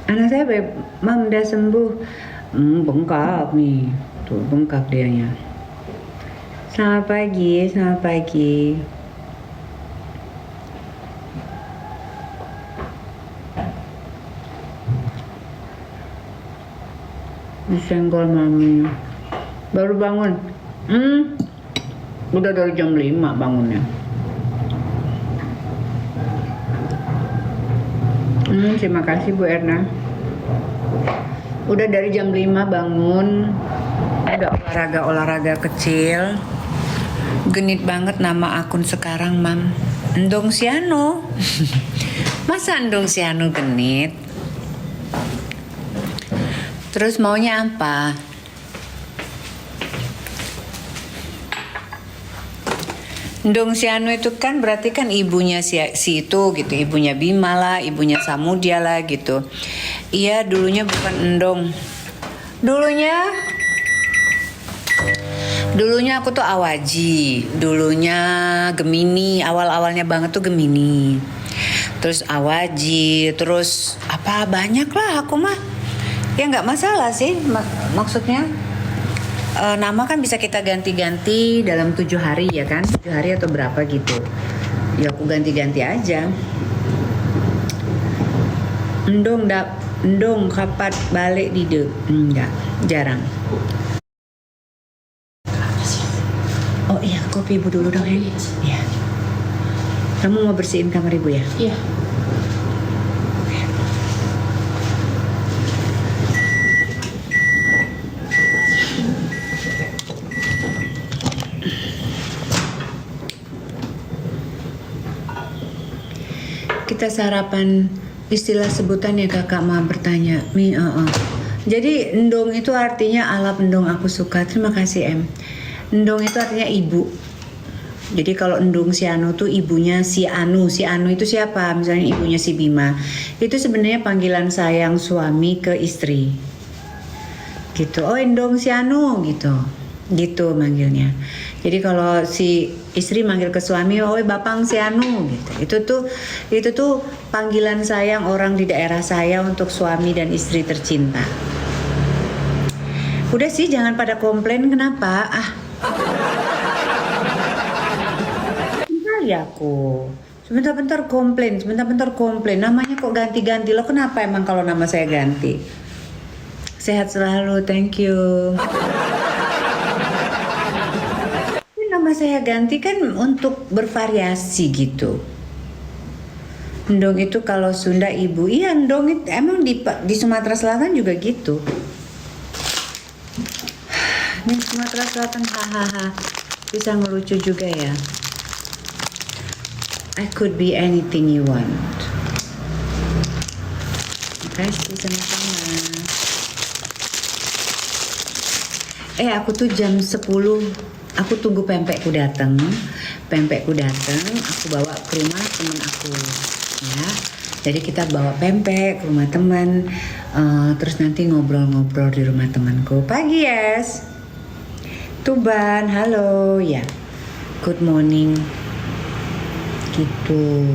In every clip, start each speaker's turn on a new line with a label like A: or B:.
A: Anak saya baik, Mam udah sembuh. Bengkak nih, tuh bengkak dianya. Selamat pagi, selamat pagi. Disenggol mami. Baru bangun. Udah dari jam 5 bangunnya. Terima kasih Bu Erna. Udah dari jam 5 bangun. Udah olahraga kecil. Genit banget nama akun sekarang, Mam. Endong Siano. Masa Endong Siano genit? Terus maunya apa? Endong Siano itu kan berarti kan ibunya si itu gitu, ibunya Bima lah, ibunya Samudia lah gitu. Iya, dulunya bukan Endong. Dulunya aku tuh Awaji, dulunya Gemini, awal-awalnya banget tuh Gemini. Terus Awaji, terus apa banyak lah aku mah. Ya nggak masalah sih, maksudnya nama kan bisa kita ganti-ganti dalam 7 hari ya kan, 7 hari atau berapa gitu. Ya aku ganti-ganti aja. Endong kapan balik di enggak, jarang. Oh iya, kopi ibu dulu dong ya. Iya. Kamu mau bersihin kamar ibu ya?
B: Iya.
A: Kita sarapan, istilah sebutan ya kakak mau bertanya. Jadi endong itu artinya ala endong aku suka. Terima kasih Em. Endong itu artinya ibu. Jadi kalau Endong Siano tuh ibunya si Anu. Si Anu itu siapa? Misalnya ibunya si Bima. Itu sebenarnya panggilan sayang suami ke istri. Gitu. Oh Endong Siano gitu. Gitu manggilnya. Jadi kalau si istri manggil ke suami, oh Bapang Sianu gitu. Itu tuh panggilan sayang orang di daerah saya untuk suami dan istri tercinta. Udah sih jangan pada komplain, kenapa? Kali aku. Sebentar-bentar komplain. Namanya kok ganti-ganti. Lo kenapa emang kalau nama saya ganti? Sehat selalu, thank you. Nama saya ganti kan untuk bervariasi gitu. Endong itu kalau Sunda ibu. Iya, Endong itu emang di Sumatera Selatan juga gitu. Di Sumatera Selatan hahaha. Bisa ngelucu juga ya. I could be anything you want. Makasih sama-sama. Aku tuh jam 10 aku tunggu pempekku datang, aku bawa ke rumah teman aku, ya. Jadi kita bawa pempek ke rumah teman, terus nanti ngobrol-ngobrol di rumah temanku. Pagi yes, Tuban, halo ya, good morning, gitu.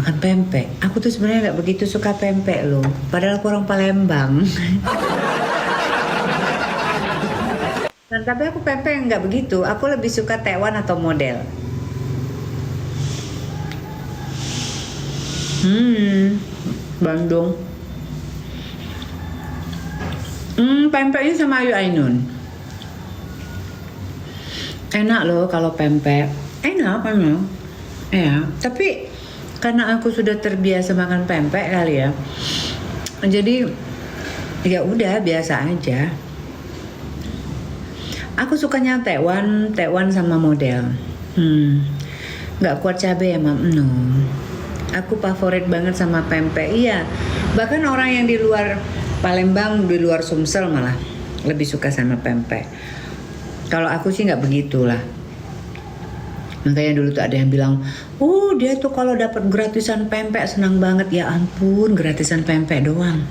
A: Makan pempek, aku tuh sebenarnya nggak begitu suka pempek loh, padahal aku orang Palembang. Dan tapi aku pempek nggak begitu. Aku lebih suka tekwan atau model. Bandung. Pempeknya sama Ayu Ainun. Enak loh kalau pempek. Enak. Ya, tapi karena aku sudah terbiasa makan pempek kali ya. Jadi ya udah biasa aja. Aku sukanya tekwan sama model. Nggak kuat cabai ya Mam. No. Aku favorit banget sama pempek. Iya. Bahkan orang yang di luar Palembang, di luar Sumsel malah lebih suka sama pempek. Kalau aku sih nggak begitulah. Makanya dulu tuh ada yang bilang, dia tuh kalau dapat gratisan pempek senang banget. Ya ampun, gratisan pempek doang.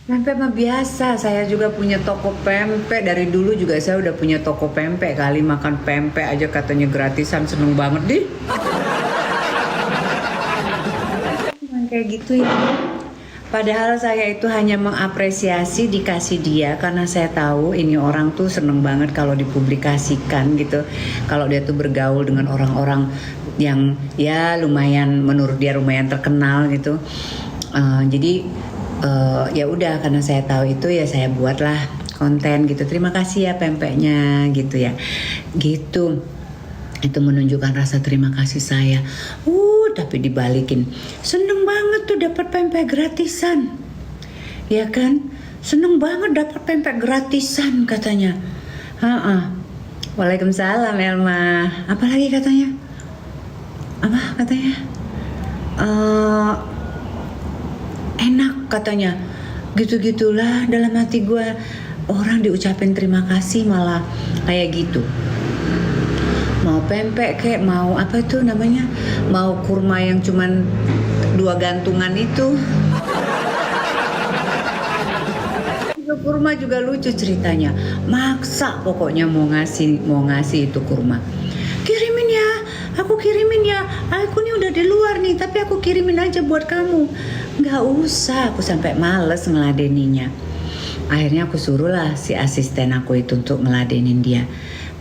A: Pempek mah biasa, saya juga punya toko pempek. Dari dulu juga saya udah punya toko pempek. Kali makan pempek aja katanya gratisan, seneng banget deh. kayak gitu ya. Padahal saya itu hanya mengapresiasi dikasih dia karena saya tahu ini orang tuh seneng banget kalau dipublikasikan gitu. Kalau dia tuh bergaul dengan orang-orang yang ya lumayan menurut dia lumayan terkenal gitu. Jadi ya udah karena saya tahu itu ya saya buatlah konten gitu. Terima kasih ya pempeknya gitu ya. Gitu. Itu menunjukkan rasa terima kasih saya. Tapi dibalikin. Seneng banget tuh dapat pempek gratisan. Ya kan? Seneng banget dapat pempek gratisan katanya. Waalaikumsalam Elma. Apa lagi katanya? Apa katanya? Enak katanya. Gitu-gitulah dalam hati gue. Orang diucapin terima kasih malah kayak gitu. Mau pempek kayak mau apa itu namanya, mau kurma yang cuman 2 gantungan itu. Kurma juga lucu ceritanya, maksa pokoknya mau ngasih itu kurma. Kirimin ya, aku kirimin ya, aku nih udah di luar nih tapi aku kirimin aja buat kamu. Nggak usah, aku sampai males ngeladeninya. Akhirnya aku suruhlah si asisten aku itu untuk ngeladenin dia.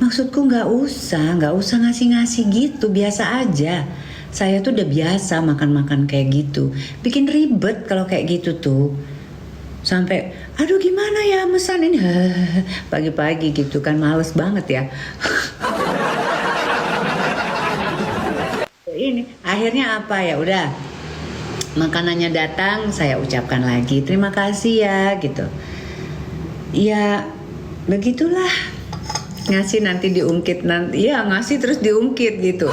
A: Maksudku nggak usah ngasih-ngasih gitu, biasa aja. Saya tuh udah biasa makan-makan kayak gitu. Bikin ribet kalau kayak gitu tuh. Sampai, aduh gimana ya mesan ini pagi-pagi gitu kan, males banget ya. Ini akhirnya apa ya udah makanannya datang, saya ucapkan lagi terima kasih ya gitu. Ya begitulah. Ngasih nanti diungkit nanti, ya ngasih terus diungkit gitu.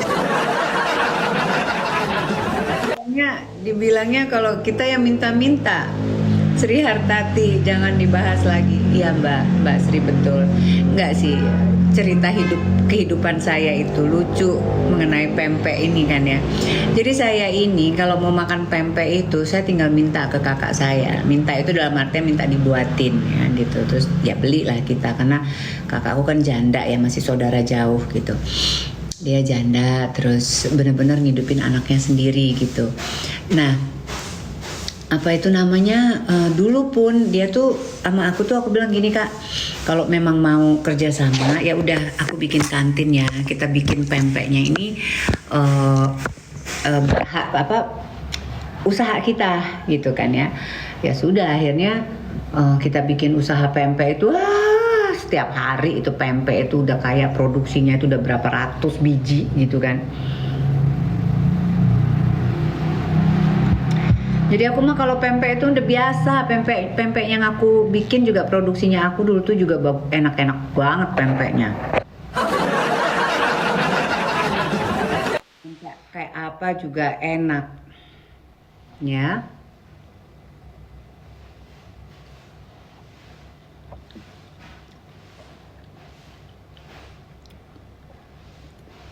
A: Dibilangnya kalau kita yang minta-minta, Sri Hartati jangan dibahas lagi. Iya Mbak Sri betul. Enggak sih, cerita kehidupan saya itu lucu mengenai pempek ini kan ya. Jadi saya ini kalau mau makan pempek itu saya tinggal minta ke kakak saya. Minta itu dalam artinya minta dibuatin ya gitu. Terus ya belilah kita karena kakakku kan janda ya, masih saudara jauh gitu. Dia janda terus benar-benar ngidupin anaknya sendiri gitu. Nah, apa itu namanya, dulu pun dia tuh sama aku bilang gini Kak, kalau memang mau kerja sama ya udah aku bikin kantin ya, kita bikin pempeknya ini usaha kita gitu kan ya. Ya sudah akhirnya kita bikin usaha pempek itu setiap hari itu pempek itu udah kayak produksinya itu udah berapa ratus biji gitu kan. Jadi aku mah kalau pempek itu udah biasa, pempek yang aku bikin juga produksinya aku dulu tuh juga enak-enak banget pempeknya. Kayak apa juga enak, ya.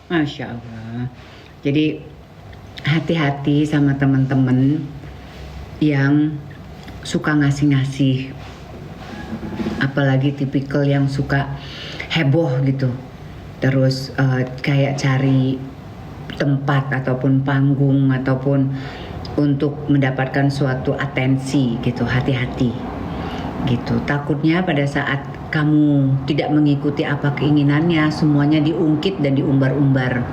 A: Masya Allah. Jadi hati-hati sama teman-teman yang suka ngasih-ngasih, apalagi tipikal yang suka heboh gitu, terus kayak cari tempat ataupun panggung ataupun untuk mendapatkan suatu atensi gitu. Hati-hati gitu, takutnya pada saat kamu tidak mengikuti apa keinginannya semuanya diungkit dan diumbar-umbar.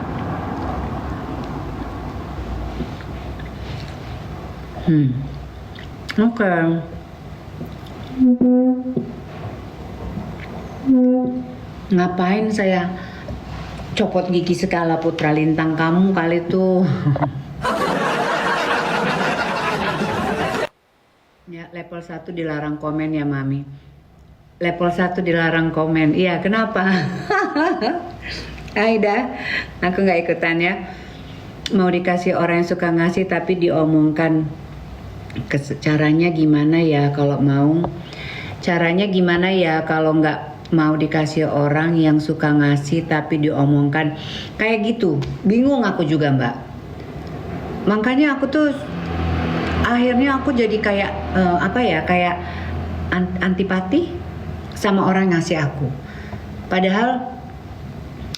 A: Oke. Ngapain saya copot gigi Skala Putra Lintang kamu kali tuh. Ya, level 1 dilarang komen ya Mami. Level 1 dilarang komen. Iya, kenapa? Aida, aku gak ikutan ya. Mau dikasih orang yang suka ngasih tapi diomongkan. Caranya gimana ya kalau mau? Caranya gimana ya kalau nggak mau dikasih orang yang suka ngasih tapi diomongkan kayak gitu? Bingung aku juga Mbak. Makanya aku tuh akhirnya aku jadi kayak kayak antipati sama orang ngasih aku. Padahal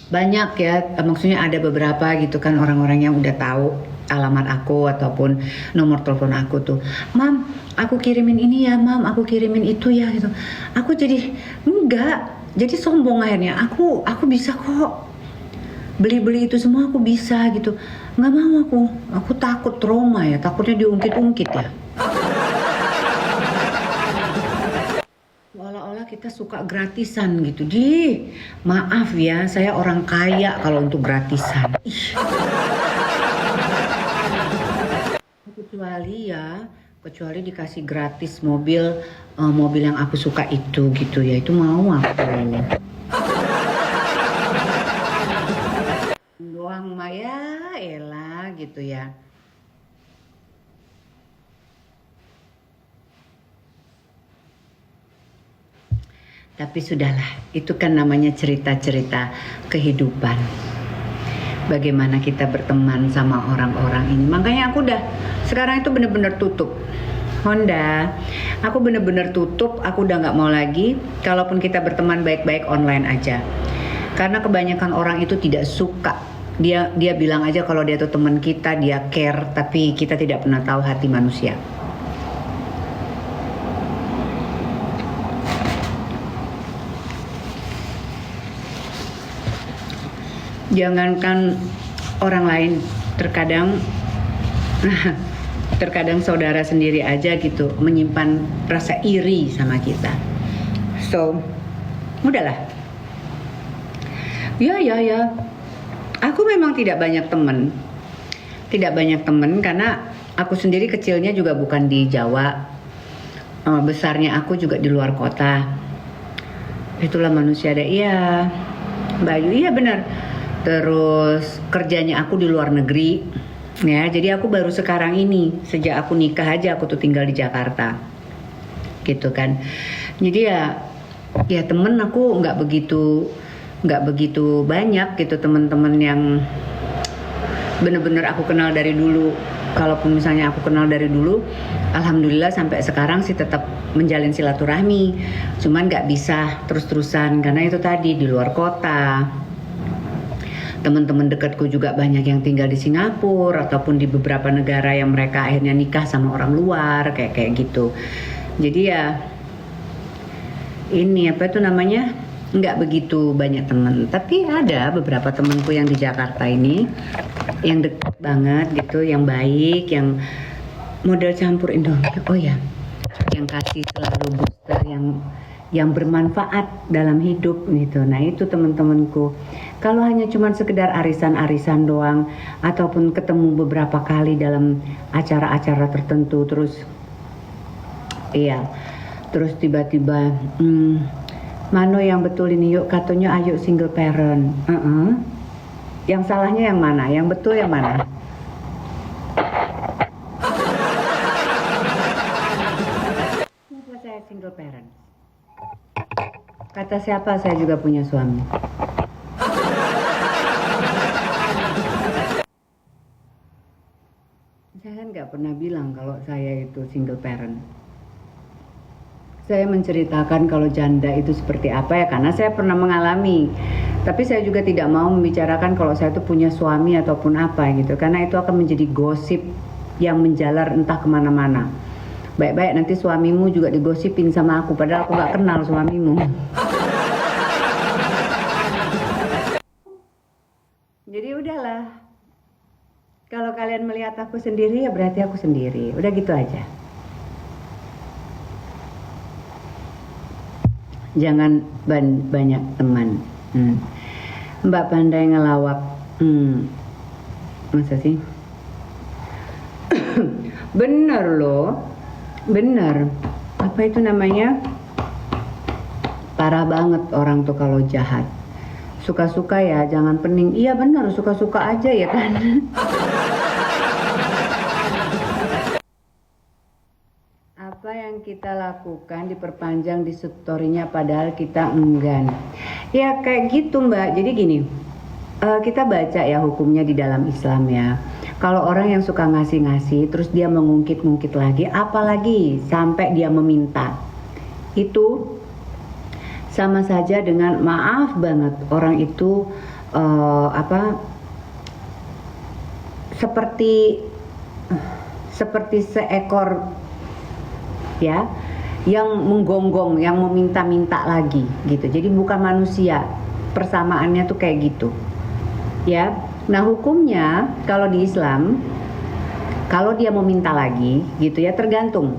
A: banyak ya, maksudnya ada beberapa gitu kan orang-orang yang udah tahu alamat aku ataupun nomor telepon aku tuh, mam aku kirimin ini ya, mam aku kirimin itu ya gitu. Aku jadi enggak, jadi sombong akhirnya. Aku bisa kok beli itu semua, aku bisa gitu. Nggak mau aku takut trauma ya, takutnya diungkit-ungkit ya. Seolah-olah kita suka gratisan gitu. Maaf ya, saya orang kaya kalau untuk gratisan. Kecuali dikasih gratis mobil yang aku suka itu gitu ya, itu mau aku. Doang Maya elah gitu ya. Tapi sudahlah, itu kan namanya cerita-cerita kehidupan. Bagaimana kita berteman sama orang-orang ini. Makanya aku sekarang itu bener-bener tutup. Honda, aku bener-bener tutup, aku udah nggak mau lagi. Kalaupun kita berteman baik-baik online aja. Karena kebanyakan orang itu tidak suka. Dia bilang aja kalau dia tuh teman kita, dia care, tapi kita tidak pernah tahu hati manusia. Jangankan orang lain, terkadang saudara sendiri aja gitu menyimpan rasa iri sama kita. So, udahlah. Ya. Aku memang tidak banyak teman karena aku sendiri kecilnya juga bukan di Jawa. Besarnya aku juga di luar kota. Itulah manusia ada. Iya, Bayu, iya benar. Terus kerjanya aku di luar negeri, ya. Jadi aku baru sekarang ini, sejak aku nikah aja aku tuh tinggal di Jakarta, gitu kan. Jadi ya temen aku nggak begitu banyak gitu, teman-teman yang bener-bener aku kenal dari dulu. Kalaupun misalnya aku kenal dari dulu, alhamdulillah sampai sekarang sih tetap menjalin silaturahmi. Cuman nggak bisa terus-terusan karena itu tadi di luar kota. Teman-teman dekatku juga banyak yang tinggal di Singapura ataupun di beberapa negara yang mereka akhirnya nikah sama orang luar kayak gitu. Jadi ya ini apa itu namanya, nggak begitu banyak teman. Tapi ada beberapa temanku yang di Jakarta ini yang dekat banget gitu, yang baik, yang model campur Indomie. Oh ya, yang kasih selalu booster, yang bermanfaat dalam hidup gitu. Nah itu teman-temanku. Kalau hanya cuma sekedar arisan-arisan doang ataupun ketemu beberapa kali dalam acara-acara tertentu terus tiba-tiba mano yang betul ini, yuk katanya ayo single parent. Yang salahnya yang mana? Yang betul yang mana? Kenapa saya single parent? Kata siapa saya juga punya suami? Saya kan nggak pernah bilang kalau saya itu single parent. Saya menceritakan kalau janda itu seperti apa ya, karena saya pernah mengalami. Tapi saya juga tidak mau membicarakan kalau saya itu punya suami ataupun apa gitu, karena itu akan menjadi gosip yang menjalar entah kemana-mana. Baik-baik nanti suamimu juga digosipin sama aku, padahal aku nggak kenal suamimu. Jadi udahlah. Kalau kalian melihat aku sendiri ya berarti aku sendiri. Udah gitu aja. Jangan banyak teman. Mbak pandai ngelawak. Masa sih? Bener loh. Bener. Apa itu namanya? Parah banget orang tuh kalau jahat. Suka-suka ya, jangan pening. Iya bener, suka-suka aja ya kan. Apa yang kita lakukan diperpanjang di story-nya padahal kita enggan. Ya kayak gitu Mbak. Jadi gini, kita baca ya hukumnya di dalam Islam ya. Kalau orang yang suka ngasih-ngasih terus dia mengungkit-ungkit lagi, apalagi sampai dia meminta, itu sama saja dengan, maaf banget, orang itu seperti seekor ya yang menggonggong, yang meminta-minta lagi gitu. Jadi bukan manusia, persamaannya tuh kayak gitu ya. Nah hukumnya kalau di Islam, kalau dia mau minta lagi gitu ya, tergantung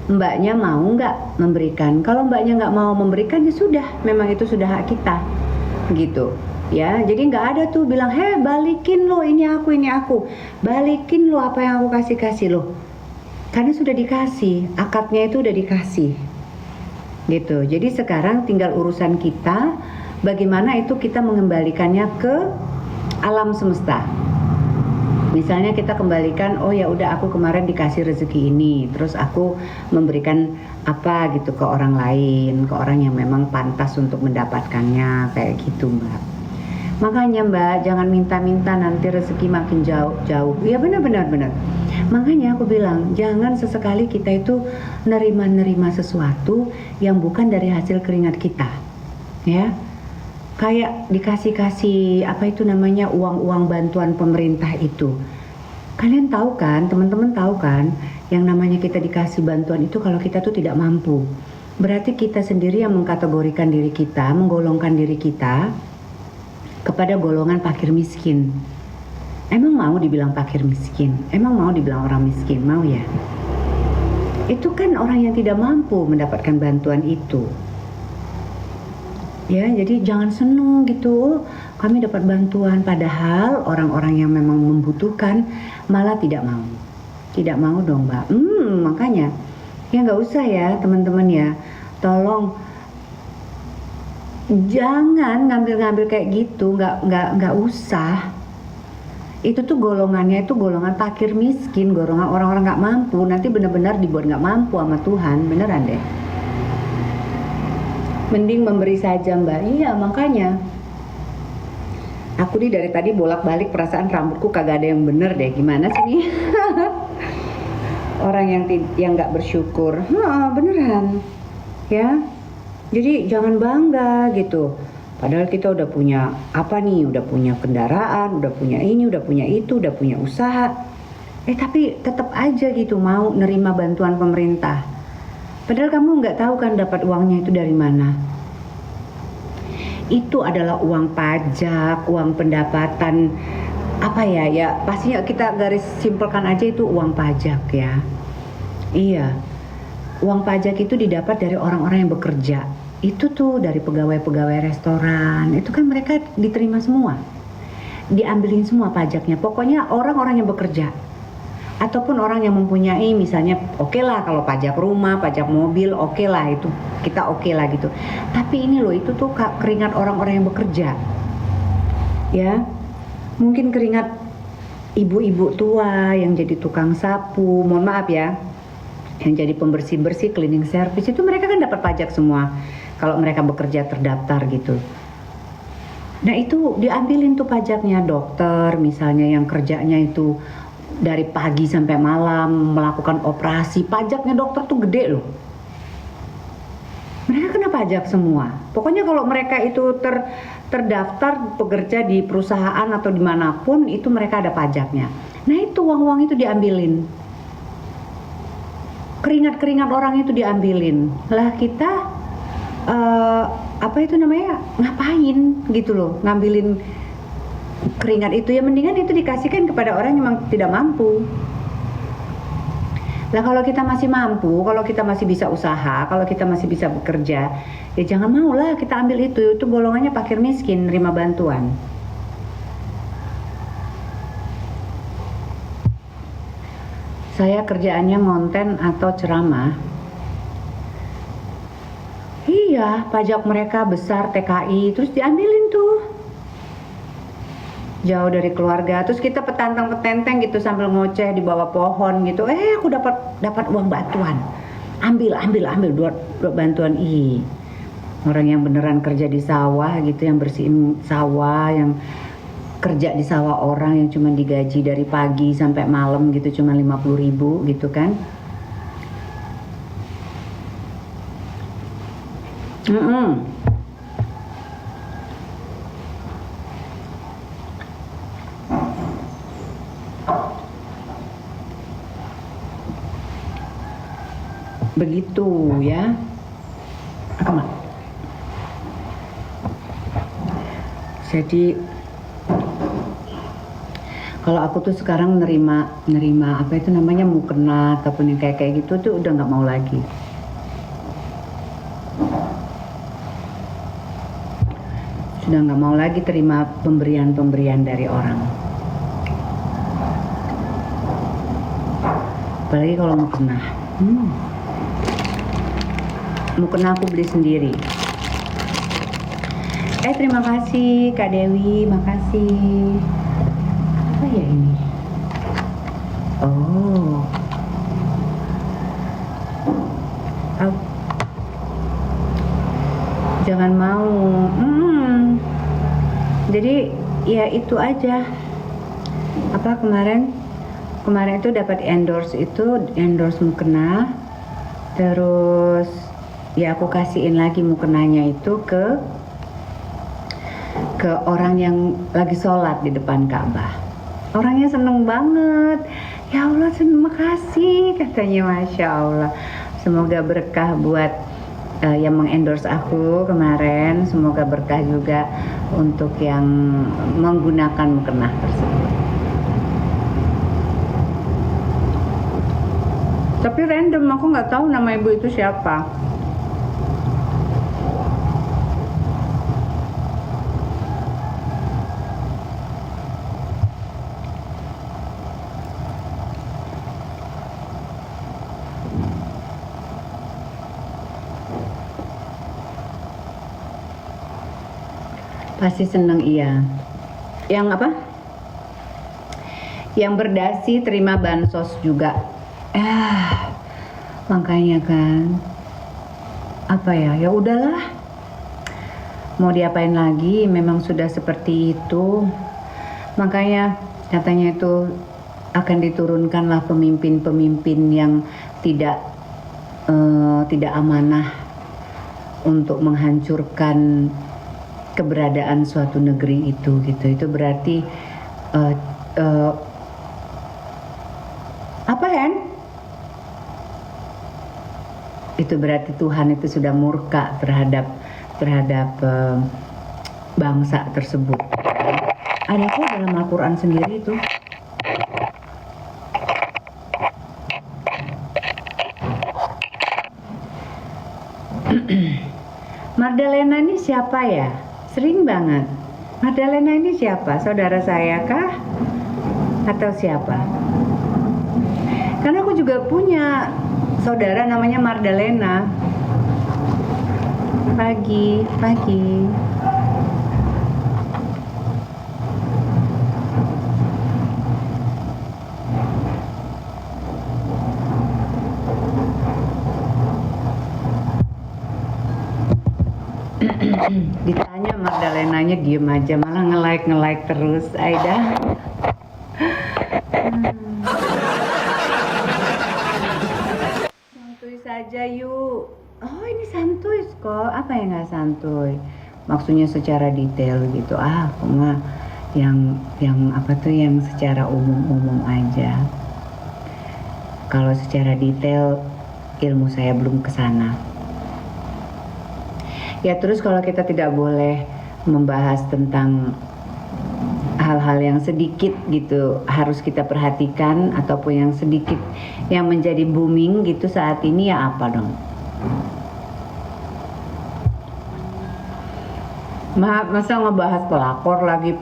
A: mbaknya mau nggak memberikan. Kalau mbaknya nggak mau memberikan, ya sudah, memang itu sudah hak kita gitu ya. Jadi nggak ada tuh bilang, heh balikin lo, ini aku, balikin lo apa yang aku kasih lo, karena sudah dikasih, akadnya itu udah dikasih gitu. Jadi sekarang tinggal urusan kita, bagaimana itu kita mengembalikannya ke alam semesta. Misalnya kita kembalikan, oh ya udah aku kemarin dikasih rezeki ini, terus aku memberikan apa gitu ke orang lain, ke orang yang memang pantas untuk mendapatkannya, kayak gitu Mbak. Makanya Mbak, jangan minta-minta nanti rezeki makin jauh. Ya benar. Makanya aku bilang, jangan sesekali kita itu nerima sesuatu yang bukan dari hasil keringat kita. Ya. Kayak dikasih apa itu namanya, uang bantuan pemerintah itu. Kalian tahu kan, teman-teman tahu kan, yang namanya kita dikasih bantuan itu kalau kita tuh tidak mampu. Berarti kita sendiri yang mengkategorikan diri kita, menggolongkan diri kita kepada golongan fakir miskin. Emang mau dibilang fakir miskin? Emang mau dibilang orang miskin? Mau ya? Itu kan orang yang tidak mampu mendapatkan bantuan itu. Ya, jadi jangan seneng gitu, kami dapat bantuan, padahal orang-orang yang memang membutuhkan malah tidak mau dong Mbak. Makanya ya nggak usah ya teman-teman ya, tolong jangan ngambil kayak gitu, nggak usah. Itu tuh golongannya itu golongan fakir miskin, golongan orang-orang nggak mampu, nanti benar-benar dibuat nggak mampu sama Tuhan, beneran deh. Mending memberi saja Mbak. Iya makanya aku nih dari tadi bolak-balik, perasaan rambutku kagak ada yang bener deh. Gimana sih nih? Orang yang nggak bersyukur, beneran ya. Jadi jangan bangga gitu, padahal kita udah punya apa nih, udah punya kendaraan, udah punya ini, udah punya itu, udah punya usaha, tapi tetap aja gitu mau nerima bantuan pemerintah. Padahal kamu nggak tahu kan dapat uangnya itu dari mana. Itu adalah uang pajak, uang pendapatan apa ya pastinya kita garis simpelkan aja itu uang pajak ya. Iya, uang pajak itu didapat dari orang-orang yang bekerja. Itu tuh dari pegawai-pegawai restoran, itu kan mereka diterima semua, diambilin semua pajaknya. Pokoknya orang-orang yang bekerja ataupun orang yang mempunyai, misalnya oke lah kalau pajak rumah, pajak mobil, oke lah itu kita oke lah gitu. Tapi ini loh, itu tuh keringat orang-orang yang bekerja ya. Mungkin keringat ibu-ibu tua yang jadi tukang sapu, mohon maaf ya, yang jadi pembersih-bersih, cleaning service, itu mereka kan dapat pajak semua kalau mereka bekerja terdaftar gitu. Nah itu diambilin tuh pajaknya. Dokter misalnya yang kerjanya itu dari pagi sampai malam melakukan operasi, pajaknya dokter tuh gede loh. Mereka kena pajak semua. Pokoknya kalau mereka itu terdaftar bekerja di perusahaan atau dimanapun, itu mereka ada pajaknya. Nah itu uang-uang itu diambilin, keringat orang itu diambilin. Lah kita apa itu namanya, ngapain gitu loh ngambilin keringat itu? Ya mendingan itu dikasihkan kepada orang yang memang tidak mampu. Nah kalau kita masih mampu, kalau kita masih bisa usaha, kalau kita masih bisa bekerja, ya jangan mau lah kita ambil itu golongannya fakir miskin, nerima bantuan. Saya kerjaannya ngonten atau ceramah. Iya, pajak mereka besar, TKI, terus diambilin tuh. Jauh dari keluarga, terus kita petantang-petenteng gitu sambil ngoceh di bawah pohon gitu. Aku dapat uang bantuan. Ambil dua bantuan. Orang yang beneran kerja di sawah gitu, yang bersihin sawah, yang kerja di sawah orang yang cuma digaji dari pagi sampai malam gitu, cuma 50.000 gitu kan. begitu ya. Jadi kalau aku tuh sekarang nerima apa itu namanya mukena ataupun yang kayak gitu tuh udah nggak mau lagi. Sudah nggak mau lagi terima pemberian dari orang. Apalagi kalau mukena. Mukena aku beli sendiri. Terima kasih Kak Dewi, makasih. Apa ya ini? Oh. Jangan mau. Jadi ya itu aja. Apa kemarin itu dapat endorse mukena. Terus ya aku kasihin lagi mukenanya itu ke orang yang lagi sholat di depan Ka'bah. Orangnya seneng banget. Ya Allah, terima kasih katanya, Masya Allah. Semoga berkah buat yang mengendorse aku kemarin. Semoga berkah juga untuk yang menggunakan mukena tersebut. Tapi random, aku nggak tahu nama ibu itu siapa. Pasti seneng iya. Yang apa? Yang berdasi terima bansos juga. Makanya kan. Apa ya? Ya udahlah. Mau diapain lagi? Memang sudah seperti itu. Makanya katanya itu akan diturunkanlah pemimpin-pemimpin yang tidak amanah untuk menghancurkan keberadaan suatu negeri itu gitu. Itu berarti apa kan? Itu berarti Tuhan itu sudah murka terhadap bangsa tersebut. Ada kok dalam Al-Quran sendiri itu. Mardalena ini siapa ya? Sering banget. Mardalena ini siapa? Saudara saya kah? Atau siapa? Karena aku juga punya saudara namanya Mardalena. Pagi. Ditanya Magdalenanya diem aja, malah nge-like terus. Aida. Santuy saja yuk. Oh ini santuy kok. Apa yang nggak santuy? Maksudnya secara detail gitu. Aku mah yang apa tuh yang secara umum aja. Kalau secara detail ilmu saya belum kesana. Ya terus kalau kita tidak boleh membahas tentang hal-hal yang sedikit gitu harus kita perhatikan ataupun yang sedikit yang menjadi booming gitu saat ini ya apa dong? Masa ngebahas pelakor lagi.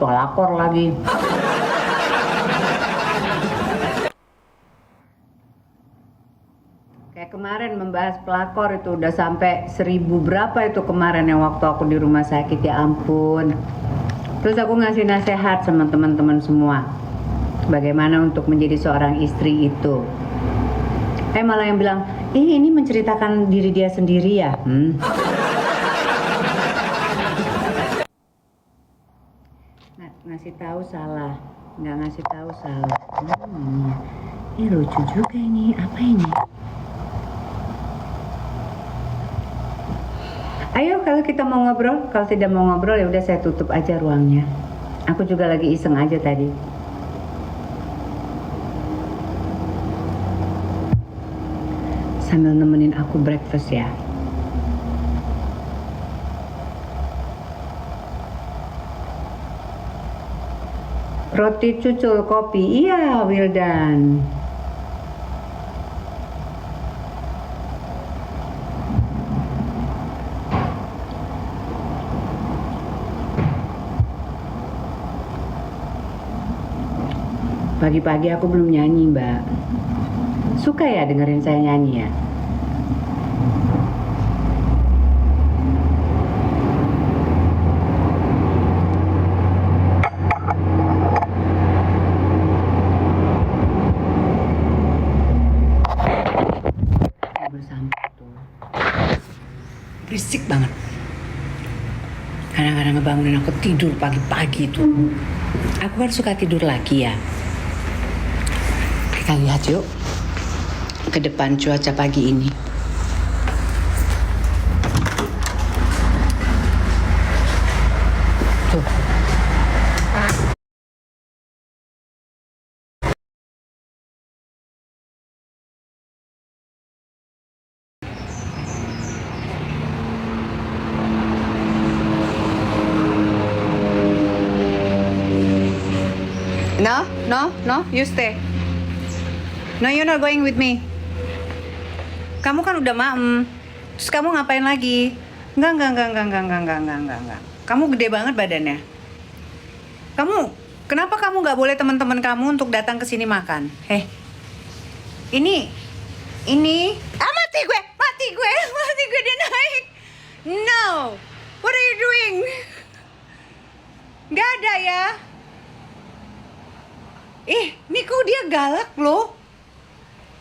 A: Kayak kemarin membahas pelakor itu udah sampai 1000 berapa itu kemarin yang waktu aku di rumah sakit, ya ampun. Terus aku ngasih nasihat sama teman-teman semua bagaimana untuk menjadi seorang istri itu. Malah yang bilang, ini menceritakan diri dia sendiri ya. Ngasih tahu salah, nggak ngasih tahu salah. Ini lucu juga ini, apa ini? Ayo kalau kita mau ngobrol, kalau tidak mau ngobrol ya udah saya tutup aja ruangnya. Aku juga lagi iseng aja tadi. sambil nemenin aku breakfast ya. Roti cucul kopi, iya Wildan. Pagi-pagi aku belum nyanyi, Mbak. Suka ya dengerin saya nyanyi ya? Bersama tuh. Berisik banget. Kadang-kadang ngebangunin aku tidur pagi-pagi tuh. Aku kan suka tidur lagi ya. Kita lihat yuk ke depan cuaca pagi ini. Tuh. No, you stay. No, you're not going with me. Kamu kan udah maem. Terus kamu ngapain lagi? Enggak. Kamu gede banget badannya. Kenapa kamu nggak boleh teman-teman kamu untuk datang ke sini makan? Ini. Mati gue dia naik. No, what are you doing? Gak ada ya. Niko dia galak loh.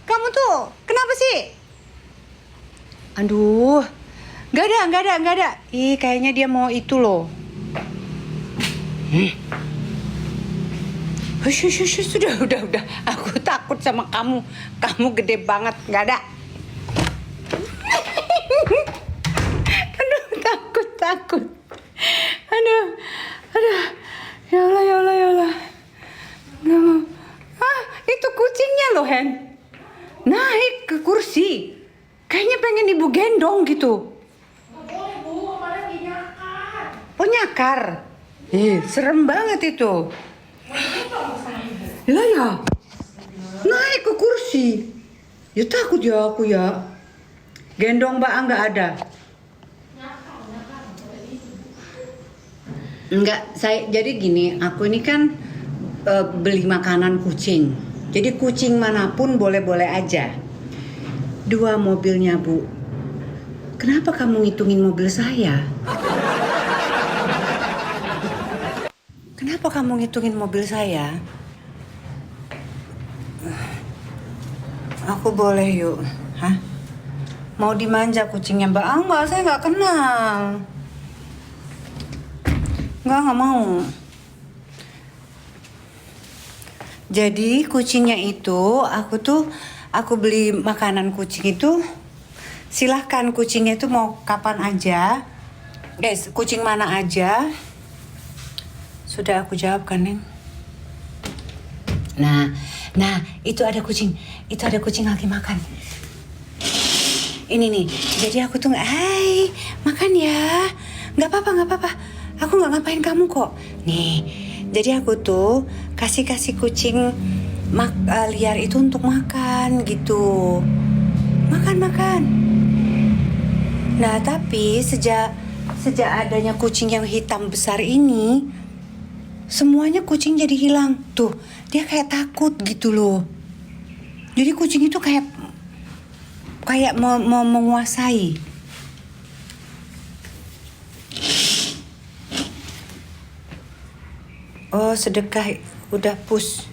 A: Kamu tuh kenapa sih? Aduh, nggak ada. Kayaknya dia mau itu loh. Hush, sudah. Aku takut sama kamu. Kamu gede banget, nggak ada. Aduh, takut. Aduh. Ya Allah. Itu kucingnya loh, Hen. Naik ke kursi. Kayaknya pengen ibu gendong gitu.
B: Boleh bu, kemarin dinyakar.
A: Oh nyakar. Serem banget itu. Lah ya. Naik ke kursi. Ya takut ya aku ya. Gendong Mbak nggak ada. Enggak, jadi gini, aku ini kan beli makanan kucing. Jadi kucing manapun boleh-boleh aja. 2 mobilnya, Bu. Kenapa kamu ngitungin mobil saya? Kenapa kamu ngitungin mobil saya? Aku boleh yuk. Hah? Mau dimanja kucingnya Mbak? Enggak, saya nggak kenal. Nggak mau. Jadi kucingnya itu, aku beli makanan kucing itu, silahkan kucingnya itu mau kapan aja, guys, kucing mana aja, sudah aku jawab kan, Neng. Nah, itu ada kucing lagi makan. Ini nih, jadi aku tuh hai, makan ya, nggak apa-apa, aku nggak ngapain kamu kok, nih. Jadi aku tuh kasih kucing liar itu untuk makan gitu. Makan. Nah tapi sejak adanya kucing yang hitam besar ini, semuanya kucing jadi hilang. Tuh dia kayak takut gitu loh. Jadi kucing itu kayak mau menguasai. Oh sedekah udah push.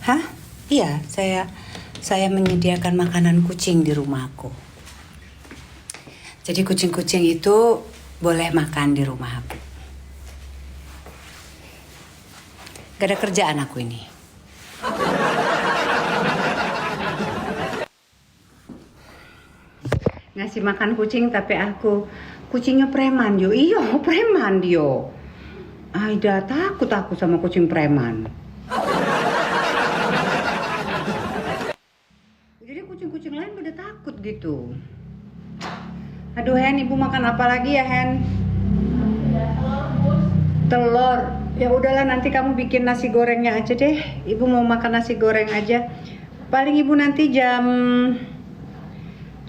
A: Hah? Iya, saya menyediakan makanan kucing di rumahku. Jadi kucing-kucing itu boleh makan di rumah aku. Gak ada kerjaan aku ini. Ngasih makan kucing tapi kucingnya preman yo. Iya, preman dia. Aida takut aku sama kucing preman. Jadi kucing-kucing lain pada gitu. Aduh Hen, ibu makan apa lagi ya Hen? Telur. Ya udahlah, nanti kamu bikin nasi gorengnya aja deh. Ibu mau makan nasi goreng aja. Paling ibu nanti jam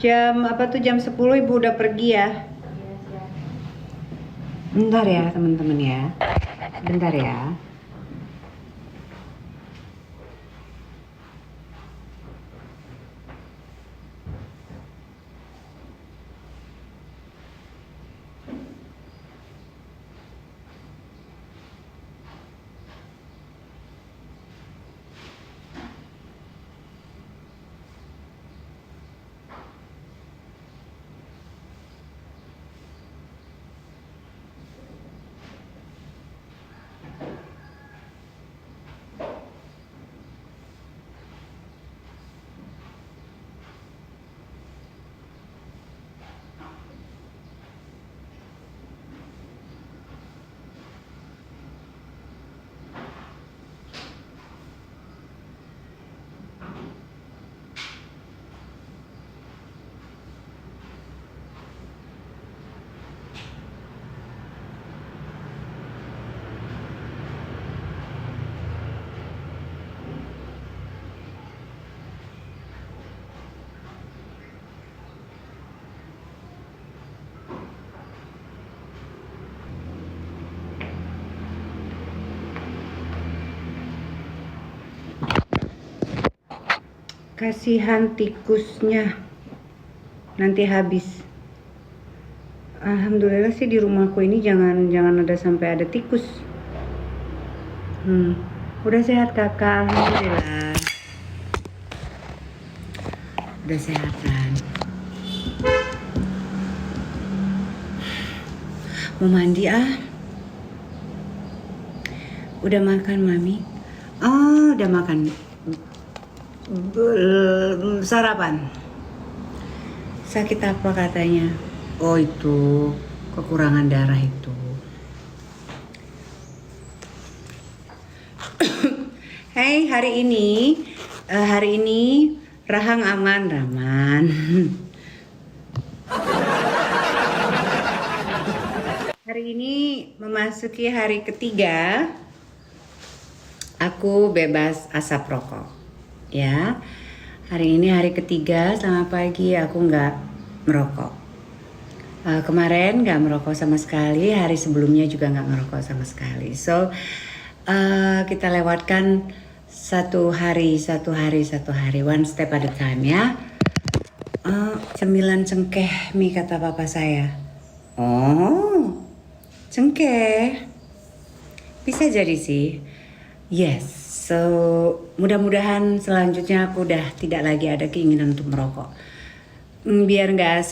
A: jam 10 ibu udah pergi ya. Bentar ya teman-teman ya. Bentar ya. Kasihan tikusnya, nanti habis. Alhamdulillah sih di rumahku ini jangan ada sampai ada tikus. Udah sehat kakak, alhamdulillah. Udah sehat kan? Mau mandi Udah makan mami? Oh, udah makan. Sarapan. Sakit apa katanya? Oh itu kekurangan darah itu. Hey, hari ini Rahang aman, Rahman. Hari ini memasuki hari ketiga aku bebas asap rokok. Ya, hari ini hari ketiga, selamat pagi aku nggak merokok. Kemarin nggak merokok sama sekali, hari sebelumnya juga nggak merokok sama sekali. So kita lewatkan satu hari, one step at a time ya. Cemilan cengkeh mie kata papa saya. Oh, cengkeh bisa jadi sih. Yes. So, mudah-mudahan selanjutnya aku udah tidak lagi ada keinginan untuk merokok. Biar nggak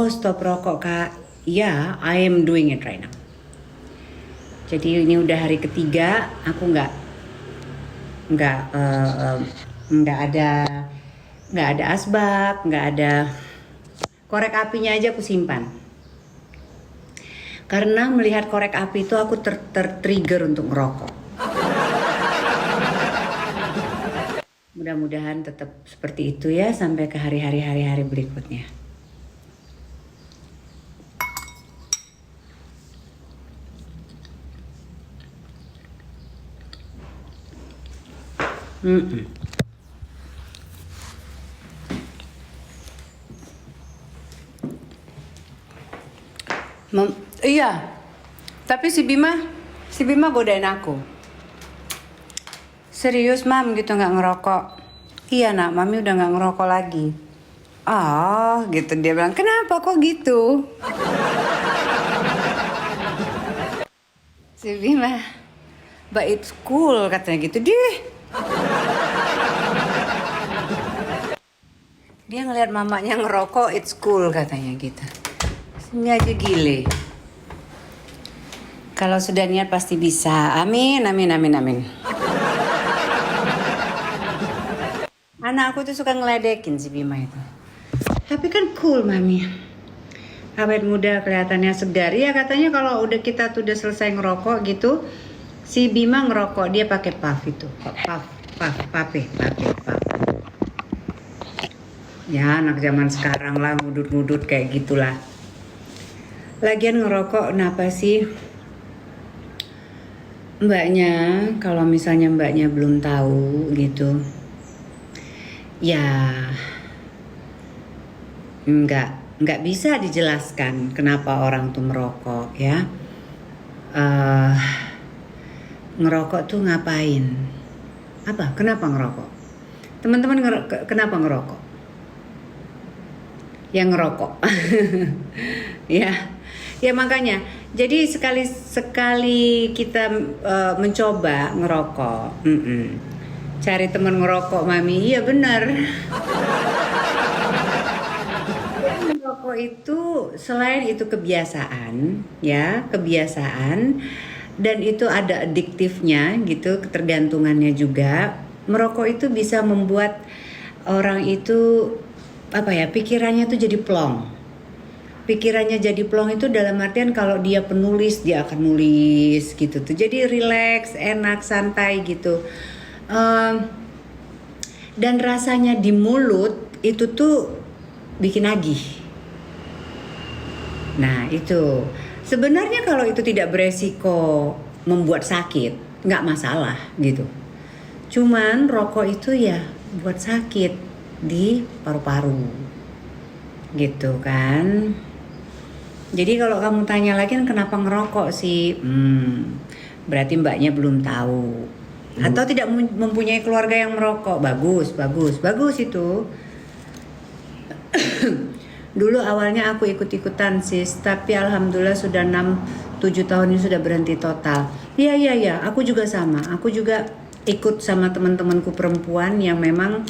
A: stop rokok kak. Ya, I am doing it right now. Jadi ini udah hari ketiga, aku nggak ada asbak, nggak ada korek apinya aja aku simpan. Karena melihat korek api itu aku tertrigger untuk merokok. Mudah-mudahan tetap seperti itu ya sampai ke hari-hari berikutnya. Iya, tapi si Bima godain aku. Serius mam gitu nggak ngerokok? Iya nak, mami udah nggak ngerokok lagi. Oh gitu, dia bilang kenapa kok gitu? Si Bima, but it's cool katanya gitu deh. Dia ngelihat mamanya ngerokok, it's cool katanya gitu. Ini aja gile. Kalau sudah niat pasti bisa. Amin, amin, amin, amin. Anak aku tuh suka ngeledekin si Bima itu. Tapi kan cool mami. Awet muda kelihatannya segar. Ya katanya kalau kita tuh udah selesai ngerokok gitu, si Bima ngerokok dia pakai puff itu. Puff. Ya anak zaman sekarang lah ngudut-ngudut kayak gitulah. Lagian ngerokok kenapa sih? Mbaknya, kalau misalnya mbaknya belum tahu gitu, ya nggak bisa dijelaskan kenapa orang tuh merokok ya. Eh, Ngerokok tuh ngapain? Apa? Kenapa ngerokok? Teman-teman kenapa ngerokok? Yang ngerokok, ya, ya makanya. Jadi sekali kita mencoba ngerokok, cari teman ngerokok, mami. Iya benar. Merokok itu selain itu kebiasaan, ya kebiasaan, dan itu ada adiktifnya gitu, ketergantungannya juga. Merokok itu bisa membuat orang itu apa ya, pikirannya tuh jadi plong. Pikirannya jadi plong itu dalam artian kalau dia penulis dia akan nulis gitu tuh. Jadi relax, enak, santai gitu. Dan rasanya di mulut itu tuh bikin nagih. Nah itu sebenarnya kalau itu tidak beresiko membuat sakit nggak masalah gitu. Cuman rokok itu ya buat sakit di paru-paru gitu kan. Jadi kalau kamu tanya lagi kenapa ngerokok sih, berarti mbaknya belum tahu atau tidak mempunyai keluarga yang merokok. Bagus itu. Dulu awalnya aku ikut-ikutan sis, tapi alhamdulillah sudah 6-7 tahun ini sudah berhenti total. Iya, aku juga sama. Aku juga ikut sama teman-temanku perempuan yang memang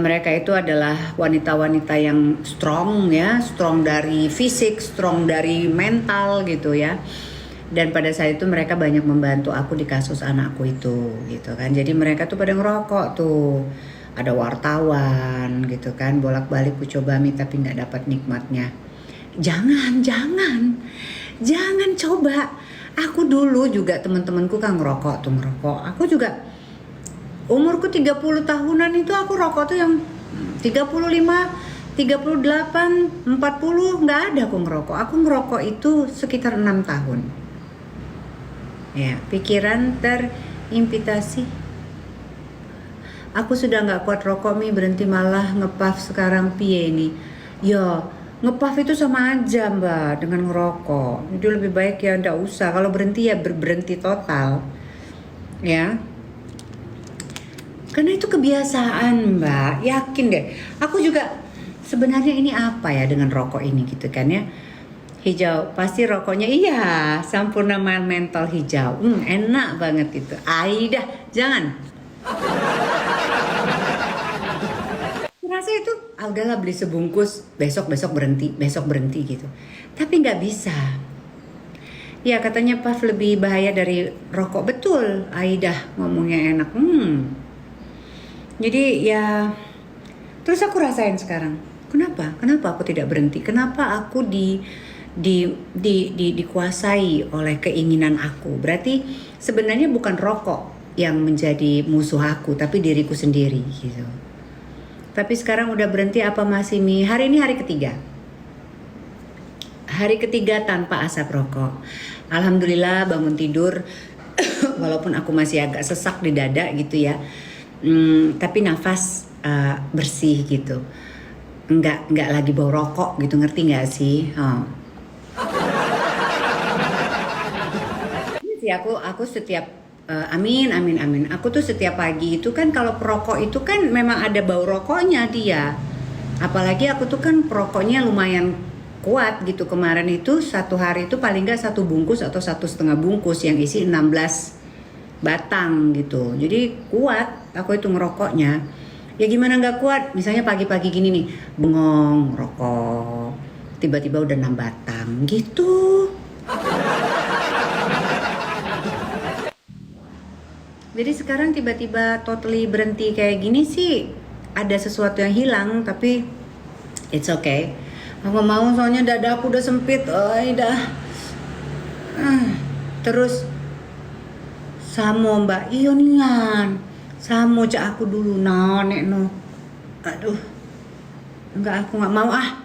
A: mereka itu adalah wanita-wanita yang strong ya, strong dari fisik, strong dari mental gitu ya. Dan pada saat itu mereka banyak membantu aku di kasus anakku itu gitu kan. Jadi mereka tuh pada ngerokok tuh. Ada wartawan gitu kan, bolak-balik ku coba mi tapi nggak dapat nikmatnya. Jangan coba. Aku dulu juga teman-temanku kan ngerokok. Aku juga umurku 30 tahunan itu aku rokok tuh yang 35, 38, 40 nggak ada aku ngerokok. Aku ngerokok itu sekitar 6 tahun. Ya, pikiran terimpitasi. Aku sudah nggak kuat rokok mi, berhenti malah ngepuff sekarang piye ini. Ya, ngepuff itu sama aja mbak dengan ngerokok. Jadi lebih baik ya ndak usah. Kalau berhenti ya berhenti total. Ya. Karena itu kebiasaan mbak, yakin deh. Aku juga sebenarnya ini apa ya dengan rokok ini gitu kan ya. Hijau, pasti rokoknya iya Sampurna Mentol hijau. Enak banget itu. Aidah, jangan. Rasa itu udahlah beli sebungkus, besok berhenti gitu. Tapi nggak bisa. Ya katanya puff lebih bahaya dari rokok, betul. Aidah ngomongnya enak. Jadi ya terus aku rasain sekarang. Kenapa aku tidak berhenti? Kenapa aku dikuasai oleh keinginan aku? Berarti sebenarnya bukan rokok yang menjadi musuh aku, tapi diriku sendiri gitu. Tapi sekarang udah berhenti apa masih mi? Hari ini hari ketiga. Hari ketiga tanpa asap rokok. Alhamdulillah bangun tidur walaupun aku masih agak sesak di dada gitu ya. Tapi nafas bersih gitu. Enggak lagi bau rokok gitu, ngerti nggak sih? Ini sih aku setiap amin. Aku tuh setiap pagi itu kan kalau perokok itu kan memang ada bau rokoknya dia. Apalagi aku tuh kan perokoknya lumayan kuat gitu. Kemarin itu satu hari itu paling nggak 1 bungkus atau 1,5 bungkus yang isi 16 batang gitu. Jadi kuat aku itu ngerokoknya. Ya gimana nggak kuat? Misalnya pagi-pagi gini nih, bengong rokok. Tiba-tiba udah 6 batang gitu. Jadi sekarang tiba-tiba totally berhenti kayak gini sih, ada sesuatu yang hilang, tapi it's okay. Aku mau soalnya dada aku udah sempit, terus samo mbak iyo nian, samo cak aku dulu nek no. Aduh, enggak, aku nggak mau ah.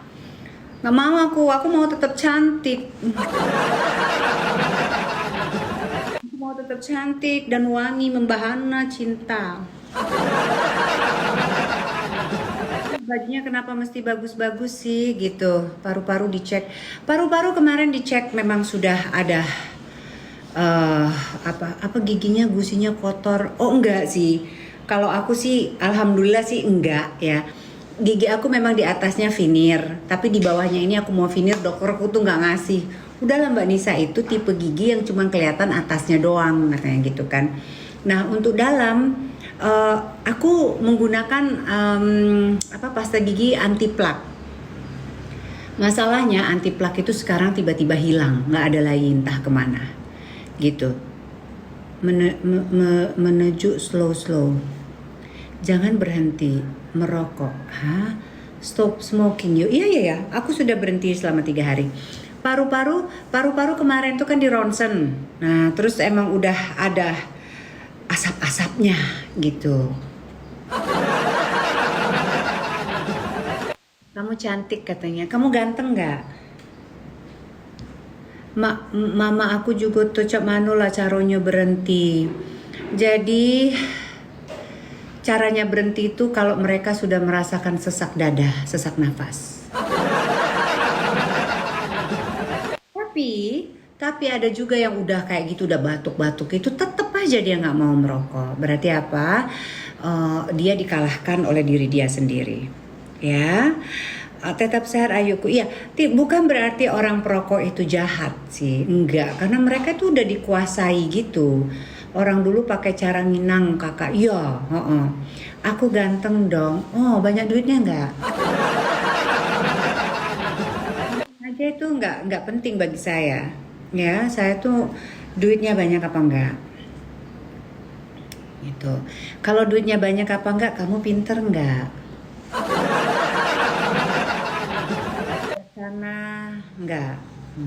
A: Nggak mau aku mau tetap cantik. Aku mau tetap cantik dan wangi membahana cinta. Bajunya kenapa mesti bagus-bagus sih gitu? Paru-paru dicek. Paru-paru kemarin dicek memang sudah ada eh apa giginya gusinya kotor. Oh enggak sih. Kalau aku sih alhamdulillah sih enggak ya. Gigi aku memang di atasnya veneer, tapi di bawahnya ini aku mau veneer, dokterku tuh nggak ngasih. Udahlah Mbak Nisa, itu tipe gigi yang cuma kelihatan atasnya doang katanya gitu kan. Nah untuk dalam aku menggunakan pasta gigi anti plak. Masalahnya anti plak itu sekarang tiba-tiba hilang, nggak ada lagi entah kemana gitu. Menuju slow. Jangan berhenti merokok. Hah? Stop smoking yuk. Iya. Aku sudah berhenti selama 3 hari. Paru-paru kemarin tuh kan di ronsen. Nah, terus emang udah ada asap-asapnya gitu. Kamu cantik katanya. Kamu ganteng nggak? Mama aku juga tuh cak mano lah caranya berhenti. Jadi caranya berhenti itu kalau mereka sudah merasakan sesak dada, sesak nafas. Tapi ada juga yang udah kayak gitu, udah batuk-batuk itu tetap aja dia nggak mau merokok. Berarti apa? Dia dikalahkan oleh diri dia sendiri. Ya, tetap sehat ayuku. Iya, bukan berarti orang perokok itu jahat sih, enggak. Karena mereka tuh udah dikuasai gitu. Orang dulu pakai cara nginang kakak, iya, aku ganteng dong, oh banyak duitnya nggak? Aja itu nggak penting bagi saya, ya saya tuh duitnya banyak apa enggak? Gitu. Kalau duitnya banyak apa enggak, kamu pinter enggak? Sana enggak,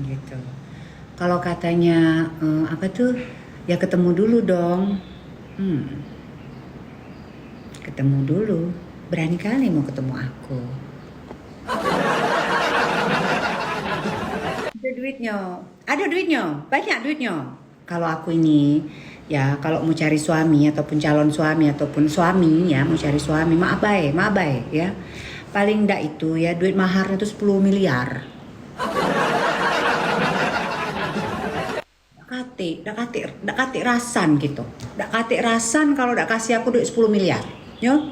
A: gitu. Kalau katanya apa tuh? Ya ketemu dulu dong. Ketemu dulu. Berani kali mau ketemu aku. Ada duitnya. Banyak duitnya. Kalau aku ini, ya kalau mau cari suami ataupun calon suami ataupun suami ya, mau cari suami, maaf baik ya. Paling enggak itu ya duit maharnya itu 10 miliar. Dak kate rasan gitu. Dak kate rasan kalau dak kasih aku duit 10 miliar. Yo.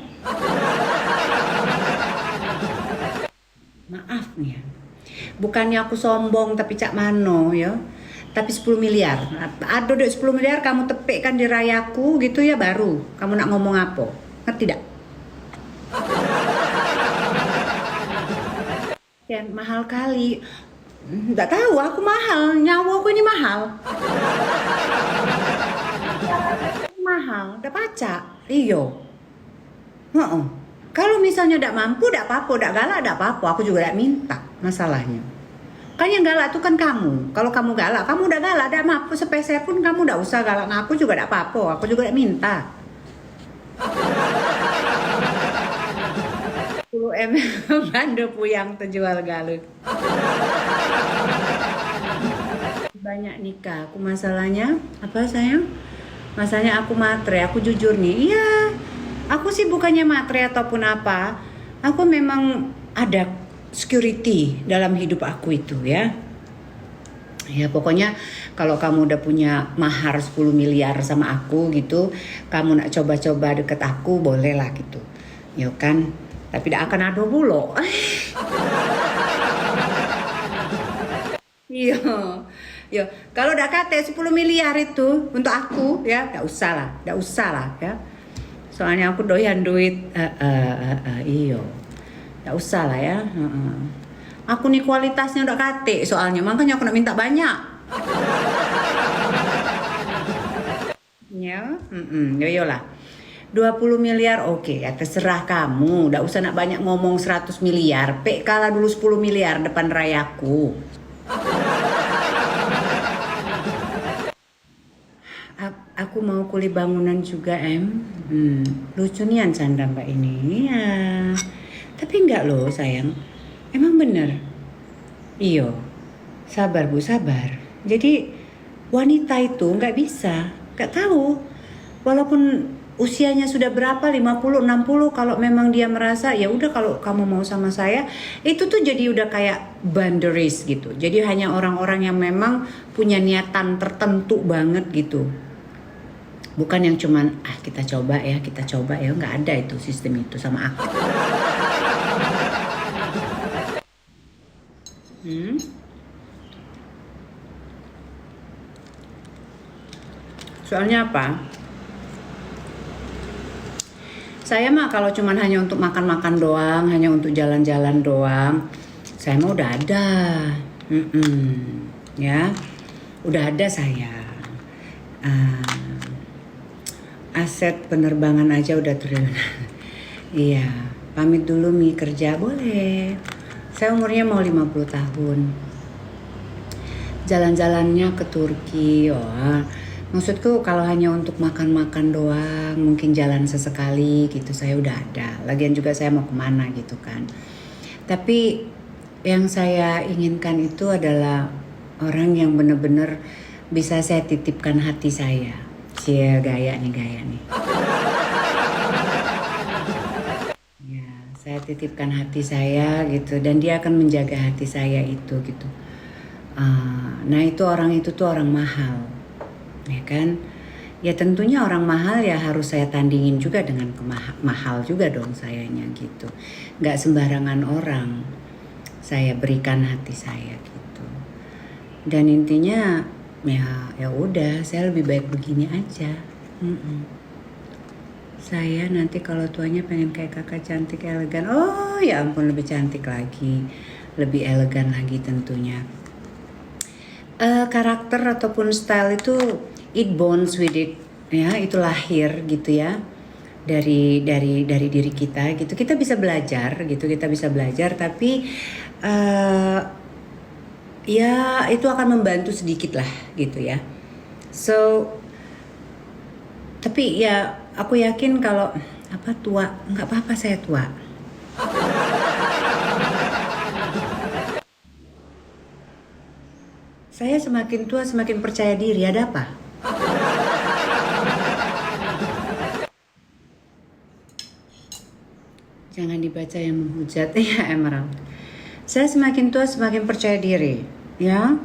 A: Maaf nih ya. Bukannya aku sombong tapi cak mano ya. Tapi 10 miliar. Ada duit 10 miliar kamu tepekkan di rayaku gitu ya baru. Kamu nak ngomong apa? Ngerti dak? Ya, mahal kali. Nggak tahu, aku mahal. Nyawa aku ini mahal. Mahal, udah pacak. Iyo. Kalau misalnya udah mampu, udah apa-apa, udah galak, udah apa-apa. Aku juga udah minta masalahnya. Kan yang galak tuh kan kamu. Kalau kamu galak, kamu udah galak, udah mampu sepeser pun kamu udah usah galak. Nah, aku juga udah apa-apa, aku juga udah minta. 10 M Bando puyang terjual galut. Banyak nikah. Aku masalahnya apa sayang? Masalahnya aku matre. Aku jujur nih. Iya. Aku sih bukannya matre ataupun apa. Aku memang ada security dalam hidup aku itu ya. Ya pokoknya kalau kamu udah punya mahar 10 miliar sama aku gitu, kamu nak coba-coba deket aku boleh lah gitu. Ya kan? Tapi tidak akan ada bulo. Iya. Yo, kalau udah kate 10 miliar itu untuk aku ya, enggak usah lah ya. Soalnya aku doyan duit. Iyo. Enggak usah lah ya. Aku nih kualitasnya udah kate soalnya, makanya aku nak minta banyak. Ya, yo lah. 20 miliar oke, ya terserah kamu. Nggak usah nak banyak ngomong 100 miliar. Kalah dulu 10 miliar depan rayaku. Aku mau kuli bangunan juga, Em. Lucu nian canda Mbak ini. Iya. Tapi enggak loh, sayang. Emang bener. Iyo. Sabar, Bu, sabar. Jadi wanita itu nggak bisa, nggak tahu. Walaupun usianya sudah berapa, 50, 60, kalau memang dia merasa ya udah kalau kamu mau sama saya, itu tuh jadi udah kayak boundaries gitu. Jadi hanya orang-orang yang memang punya niatan tertentu banget gitu. Bukan yang cuman kita coba ya, nggak ada itu sistem itu sama aku. Soalnya apa? Saya mah kalau cuman hanya untuk makan-makan doang, hanya untuk jalan-jalan doang, saya mah udah ada. Ya, udah ada saya. Aset penerbangan aja udah triliunan. Iya, pamit dulu Mi kerja boleh. Saya umurnya mau 50 tahun. Jalan-jalannya ke Turki, maksudku kalau hanya untuk makan-makan doang, mungkin jalan sesekali gitu saya udah ada. Lagian juga saya mau kemana gitu kan. Tapi yang saya inginkan itu adalah orang yang benar-benar bisa saya titipkan hati saya. Cie, gaya nih. Ya, saya titipkan hati saya gitu dan dia akan menjaga hati saya itu gitu. Nah itu tuh orang mahal, ya kan? Ya tentunya orang mahal ya harus saya tandingin juga dengan mahal juga dong sayanya gitu. Nggak sembarangan orang saya berikan hati saya gitu. Dan intinya ya udah saya lebih baik begini aja. Saya nanti kalau tuanya pengen kayak kakak cantik elegan, oh ya ampun lebih cantik lagi, lebih elegan lagi tentunya. Karakter ataupun style itu it bonds with it, ya itu lahir gitu ya dari diri kita gitu. Kita bisa belajar gitu, tapi ya itu akan membantu sedikit lah gitu ya. So tapi ya aku yakin kalau tua nggak apa-apa saya tua. Saya semakin tua semakin percaya diri. Ada apa? Jangan dibaca yang menghujat ya Emerald. Saya semakin tua semakin percaya diri, ya.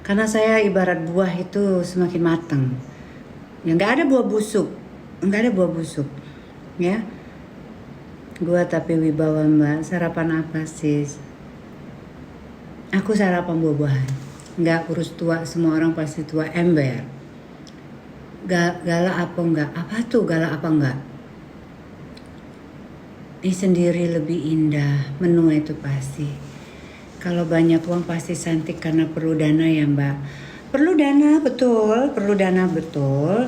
A: Karena saya ibarat buah itu semakin matang. Ya nggak ada buah busuk, ya. Gua tapi wibawa Mbak. Sarapan apa sis? Aku sarapan buah-buahan. Nggak kurus tua, semua orang pasti tua ember. Galak apa enggak? Apa tuh galak apa enggak? Ini sendiri lebih indah, menua itu pasti. Kalau banyak uang pasti cantik karena perlu dana ya Mbak. Perlu dana betul.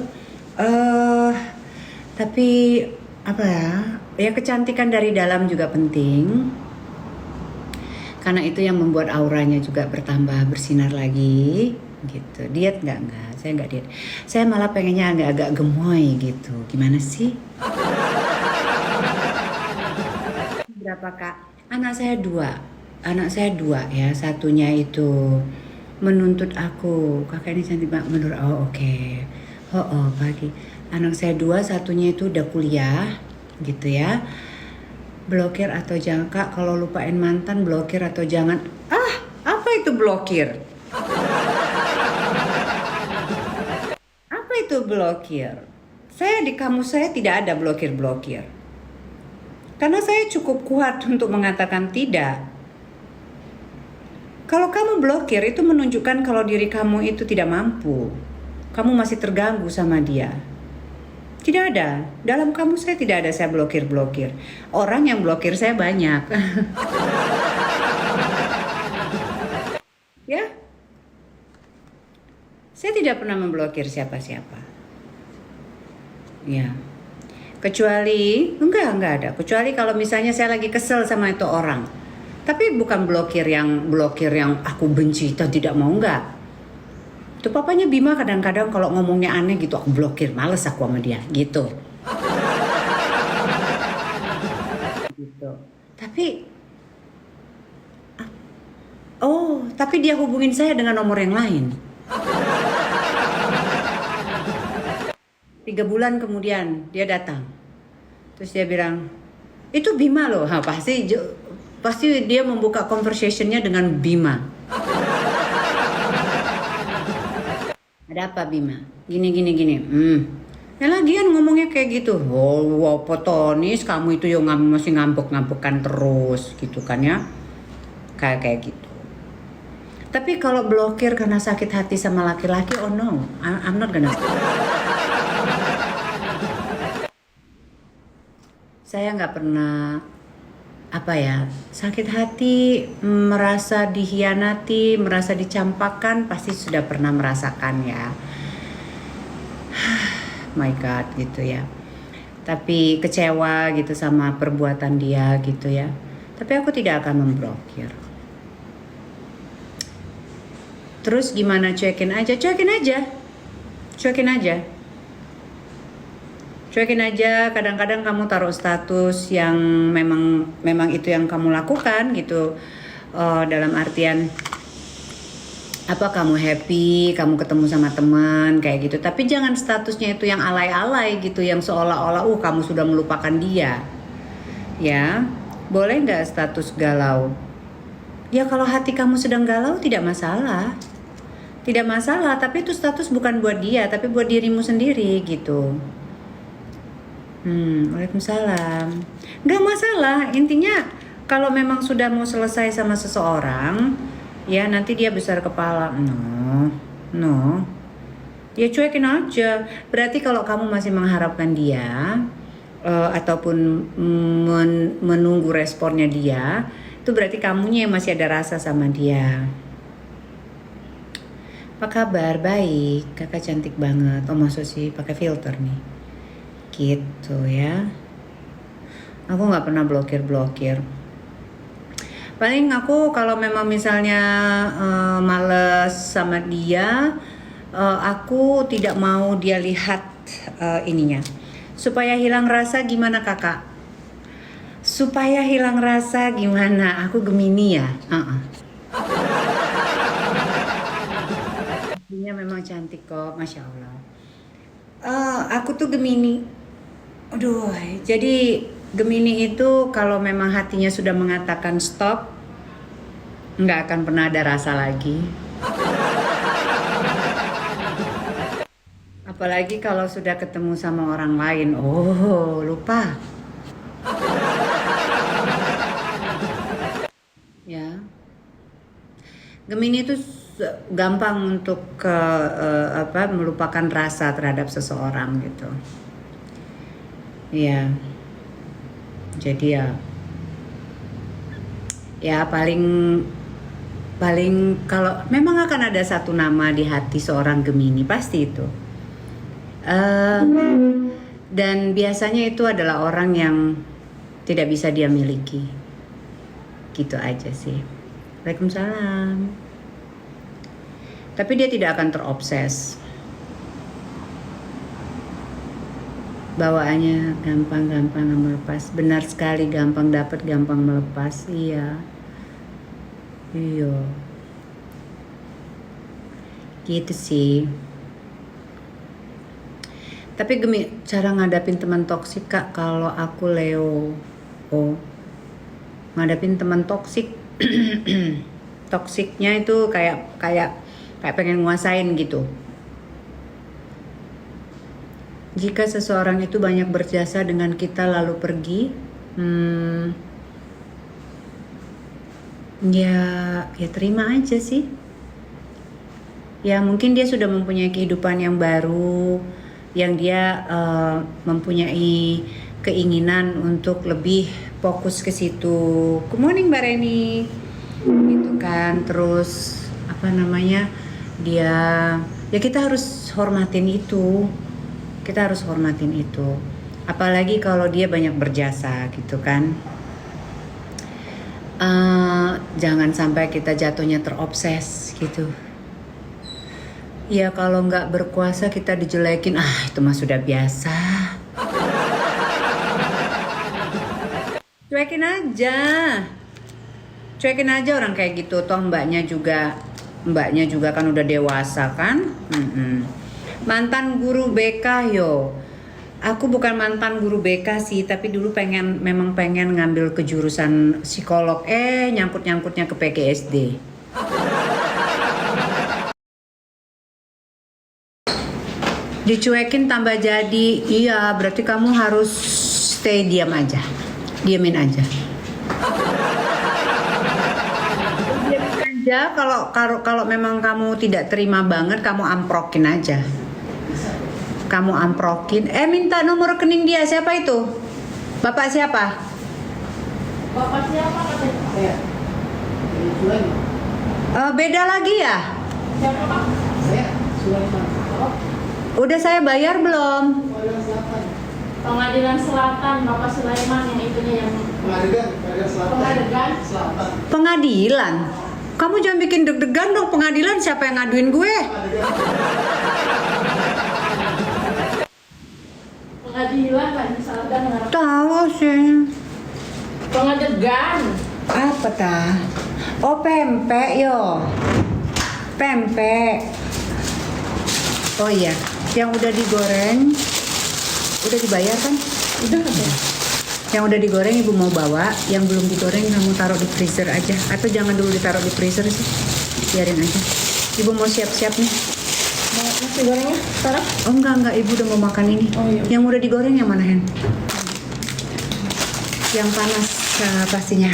A: Tapi apa ya? Ya kecantikan dari dalam juga penting. Karena itu yang membuat auranya juga bertambah bersinar lagi gitu. Diet enggak, saya enggak diet. Saya malah pengennya agak-agak gemoy gitu. Gimana sih? Berapa Kak? Anak saya dua ya. Satunya itu menuntut aku, kakak ini cantik banget menurut oke. Pagi. Anak saya dua, satunya itu udah kuliah gitu ya. Blokir atau jangan Kak, kalau lupain mantan blokir atau jangan. Apa itu blokir? Apa itu blokir? Saya di kamus saya tidak ada blokir. Karena saya cukup kuat untuk mengatakan tidak. Kalau kamu blokir itu menunjukkan kalau diri kamu itu tidak mampu. Kamu masih terganggu sama dia. Tidak ada. Dalam kamu saya tidak ada saya blokir. Orang yang blokir saya banyak. Ya. Saya tidak pernah memblokir siapa-siapa. Ya. Kecuali enggak ada. Kecuali kalau misalnya saya lagi kesel sama itu orang. Tapi bukan blokir yang aku benci atau tidak mau enggak. Tuh papanya Bima kadang-kadang kalau ngomongnya aneh gitu aku blokir, males aku sama dia gitu. Gitu. Tapi tapi dia hubungin saya dengan nomor yang lain. 3 bulan kemudian dia datang. Terus dia bilang, itu Bima loh. Pasti dia membuka conversationnya dengan Bima. Ada apa Bima? Gini. Ya lagian ngomongnya kayak gitu. Wow, Potonis, kamu itu yang masih ngambek-ngambekan terus gitu kan ya. Kayak gitu. Tapi kalau blokir karena sakit hati sama laki-laki, oh no, I'm not gonna. Saya nggak pernah sakit hati, merasa dikhianati, merasa dicampakkan, pasti sudah pernah merasakan ya. My God gitu ya. Tapi kecewa gitu sama perbuatan dia gitu ya. Tapi aku tidak akan memblokir. Terus gimana, cuekin aja. Kadang-kadang kamu taruh status yang memang itu yang kamu lakukan gitu, dalam artian kamu happy, kamu ketemu sama teman kayak gitu. Tapi jangan statusnya itu yang alay-alay gitu, yang seolah-olah kamu sudah melupakan dia. Ya, boleh nggak status galau? Ya kalau hati kamu sedang galau tidak masalah. Tapi itu status bukan buat dia, tapi buat dirimu sendiri gitu. Waalaikumsalam. Nggak masalah, intinya kalau memang sudah mau selesai sama seseorang, ya nanti dia besar kepala. No. Ya cuekin aja. Berarti kalau kamu masih mengharapkan dia, ataupun menunggu responnya dia, itu berarti kamunya yang masih ada rasa sama dia. Apa kabar? Baik, kakak cantik banget. Maksud sih pakai filter nih. Gitu ya. Aku nggak pernah blokir. Paling aku kalau memang misalnya males sama dia, aku tidak mau dia lihat ininya. Supaya hilang rasa gimana kakak? Supaya hilang rasa gimana? Aku Gemini ya. Dia memang cantik kok, Masya Allah. Aku tuh Gemini. Aduh, jadi Gemini itu kalau memang hatinya sudah mengatakan stop, nggak akan pernah ada rasa lagi. Apalagi kalau sudah ketemu sama orang lain, lupa. Ya, Gemini itu gampang untuk melupakan rasa terhadap seseorang gitu. Iya. Jadi ya paling kalau memang akan ada satu nama di hati seorang Gemini, pasti itu. Dan biasanya itu adalah orang yang tidak bisa dia miliki. Gitu aja sih. Waalaikumsalam. Tapi dia tidak akan terobses. Bawaannya gampang melepas. Benar sekali, gampang dapat, gampang melepas. Iya. Gitu sih. Tapi cara ngadapin teman toksik kak, kalau aku Leo. Ngadapin teman toksik. Toksiknya itu kayak pengen nguasain gitu. Jika seseorang itu banyak berjasa dengan kita lalu pergi, ya terima aja sih. Ya mungkin dia sudah mempunyai kehidupan yang baru, yang dia mempunyai keinginan untuk lebih fokus ke situ. Good morning Mbak Reni. Gitu kan, terus dia ya kita harus hormatin itu. Apalagi kalau dia banyak berjasa gitu kan. Jangan sampai kita jatuhnya terobses gitu. Ya kalau nggak berkuasa kita dijelekin, itu mah sudah biasa. Cuekin aja. Cuekin aja orang kayak gitu. Toh mbaknya juga kan udah dewasa kan. Mantan guru BK yo. Aku bukan mantan guru BK sih, tapi dulu memang pengen ngambil kejurusan psikolog. Nyangkut-nyangkutnya ke PGSD. Dicuekin tambah jadi. Iya, berarti kamu harus stay diam aja. Diamin aja. Kalau memang kamu tidak terima banget, kamu amprokin aja. Kamu amprokin. Minta nomor rekening dia. Siapa itu? Bapak siapa?
B: Bapak siapa katanya?
C: Saya.
A: Beda lagi ya?
B: Siapa Pak?
C: Saya Sulaiman.
A: Udah saya bayar belum?
C: Pengadilan Selatan.
B: Pengadilan Selatan, Bapak Sulaiman yang itunya yang
C: Pengadilan Selatan.
B: Pengadilan
C: Selatan.
A: Pengadilan? Kamu jangan bikin deg-degan dong. Pengadilan siapa yang ngaduin gue?
B: Pengadilan kan misalkan
A: Tahu sih.
B: Pengadilan.
A: Apa tah? Oh pempek yo. Pempek. Oh iya, yang udah digoreng, udah dibayar kan?
B: Udah katanya.
A: Yang udah digoreng ibu mau bawa, yang belum digoreng kamu taruh di freezer aja. Atau jangan dulu ditaruh di freezer sih, biarin aja. Ibu mau siap-siap nih.
B: Mau nasi gorengnya sekarang?
A: Oh enggak, ibu udah mau makan ini.
B: Oh, iya.
A: Yang udah digoreng yang mana Hen? Yang panas pastinya.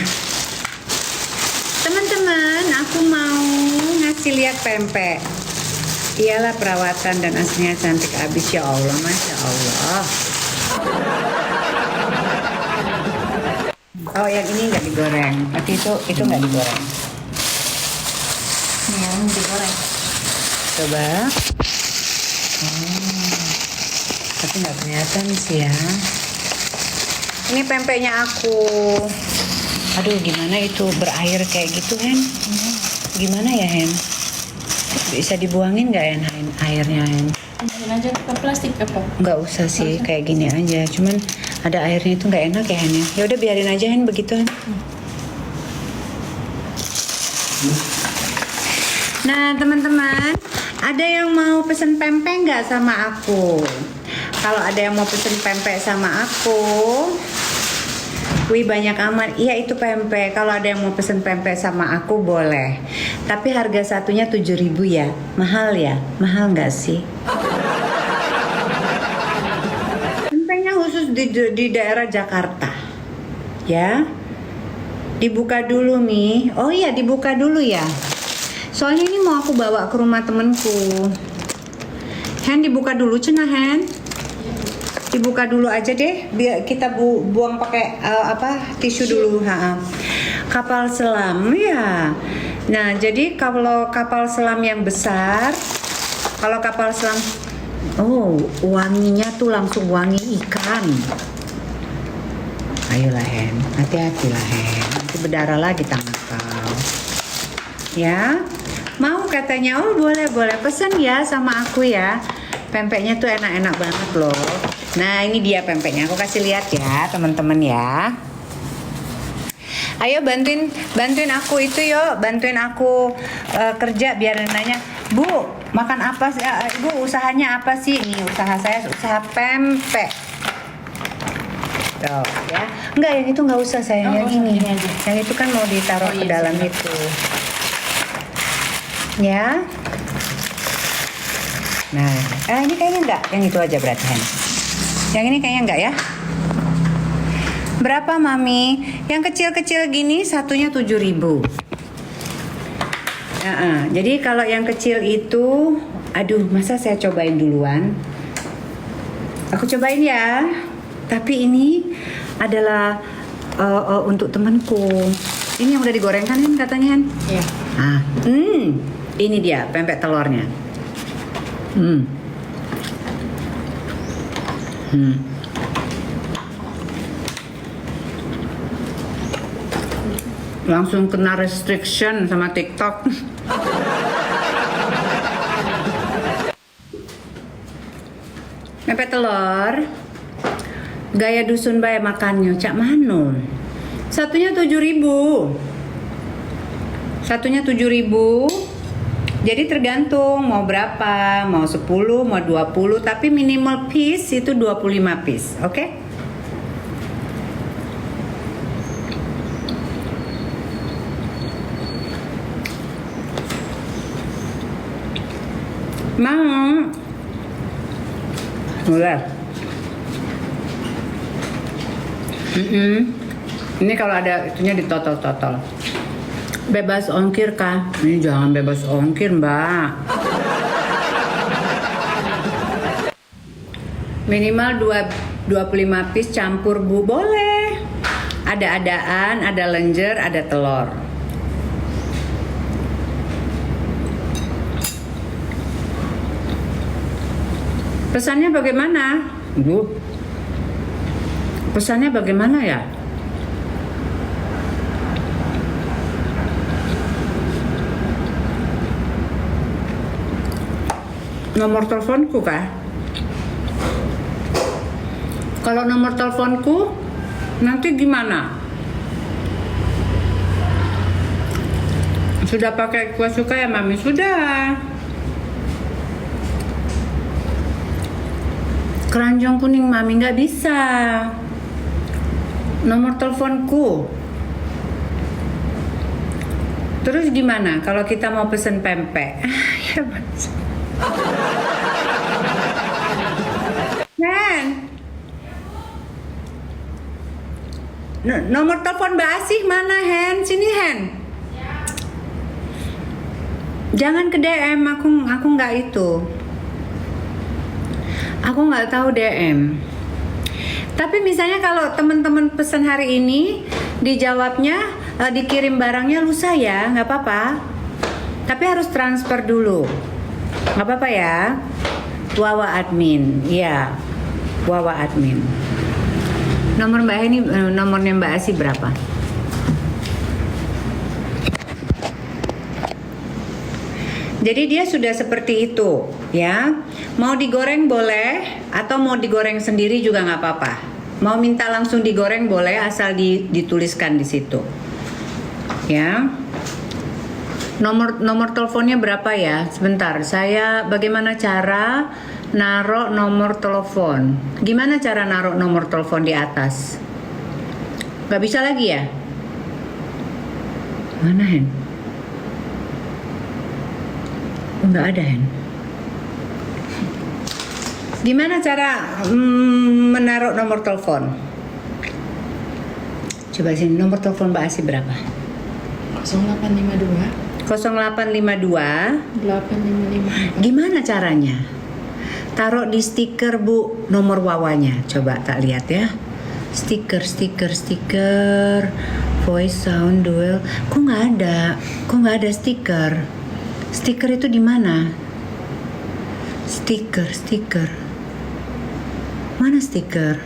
A: Teman-teman, aku mau ngasih lihat pempek. Iyalah perawatan dan aslinya cantik abis, ya Allah, Masya Allah. Oh yang ini nggak digoreng, berarti itu nggak digoreng.
B: Yang digoreng.
A: Coba. Tapi nggak kelihatan sih ya. Ini pempeknya aku. Aduh gimana itu berair kayak gitu Hen? Gimana ya Hen? Bisa dibuangin nggak Hen airnya Hen?
B: Masukin aja ke plastik apa?
A: Nggak usah sih, kayak gini aja. Cuman ada airnya itu nggak enak ya Hen ya. Ya udah biarin aja Hen begitu Hen. Nah teman-teman, ada yang mau pesen pempek nggak sama aku? Kalau ada yang mau pesen pempek sama aku, wih banyak amat. Iya itu pempek. Kalau ada yang mau pesen pempek sama aku boleh. Tapi harga satunya 7.000 ya. Mahal ya? Mahal nggak sih? Pempeknya khusus di daerah Jakarta. Ya. Dibuka dulu nih. Oh iya dibuka dulu ya. Soalnya ini mau aku bawa ke rumah temenku. Hen dibuka dulu cenah Hen. Dibuka dulu aja deh, biar kita buang pakai tisu dulu. Kapal selam ya. Nah jadi kalau kapal selam yang besar, kalau kapal selam, wanginya tuh langsung wangi ikan. Ayolah Hen, hati-hati lah Hen, nanti berdarah lagi tangan kau. Ya, mau katanya, boleh pesen ya sama aku ya. Pempeknya tuh enak-enak banget loh. Nah ini dia pempeknya, aku kasih lihat ya teman-teman ya. Ayo bantuin aku itu yo, bantuin aku kerja biar nanya, Bu makan apa sih? Ibu usahanya apa sih? Nih usaha saya usaha pempek. Tuh ya, enggak yang itu nggak usah sayang, yang ini aja. Yang itu kan mau ditaruh ke dalam itu. Ya. Nah, ini kayaknya enggak, yang itu aja berarti Hen. Yang ini kayaknya enggak ya. Berapa Mami? Yang kecil-kecil gini satunya 7.000. Jadi kalau yang kecil itu, aduh masa saya cobain duluan? Aku cobain ya. Tapi ini adalah untuk temanku. Ini yang udah digoreng kan Hen katanya Hen?
B: Iya.
A: Ini dia pempek telurnya. Langsung kena restriction sama TikTok. Mepet telur. Gaya dusun bae makannya, cak mano. Satunya 7.000. Satunya 7.000. Jadi tergantung mau berapa, mau 10, mau 20, tapi minimal piece itu 25 piece, oke? Mau? Boleh. Ini kalau ada itunya ditotol-totol. Bebas ongkir kah? Ini jangan bebas ongkir, Mbak. Minimal 25 piece campur, Bu. Boleh. Ada adaan, ada lenjer, ada telur. Pesannya bagaimana? Bu. Pesannya bagaimana ya? Nomor teleponku kah? Kalau nomor teleponku nanti gimana? Sudah pakai kuah suka ya Mami? Sudah. Keranjang kuning Mami nggak bisa. Nomor teleponku. Terus gimana kalau kita mau pesen pempek? Ya betul. Hen. Nomor telepon Mbak Asih mana Hen? Sini Hen. Jangan ke DM, aku nggak itu. Aku nggak tahu DM. Tapi misalnya kalau teman-teman pesan hari ini, dijawabnya dikirim barangnya lusa ya, nggak apa-apa. Tapi harus transfer dulu, nggak apa-apa ya. Wawa admin, ya. Wawa admin. Nomor Mbak ini, nomornya Mbak Asi berapa? Jadi dia sudah seperti itu, ya. Mau digoreng boleh, atau mau digoreng sendiri juga nggak apa-apa. Mau minta langsung digoreng boleh, asal dituliskan di situ, ya. Nomor teleponnya berapa ya? Sebentar, saya bagaimana cara naruh nomor telepon? Gimana cara naruh nomor telepon di atas? Gak bisa lagi ya? Mana Hen? Nggak ada Hen. Gimana cara menaruh nomor telepon? Coba sini, nomor telepon Mbak Asi berapa?
B: 0852
A: 0852
B: 855.
A: Gimana caranya? Taruh di stiker Bu, nomor wawanya. Coba tak lihat ya. Stiker, voice sound duel. Kok nggak ada? Kok nggak ada stiker? Stiker itu di mana? Stiker. Mana stiker?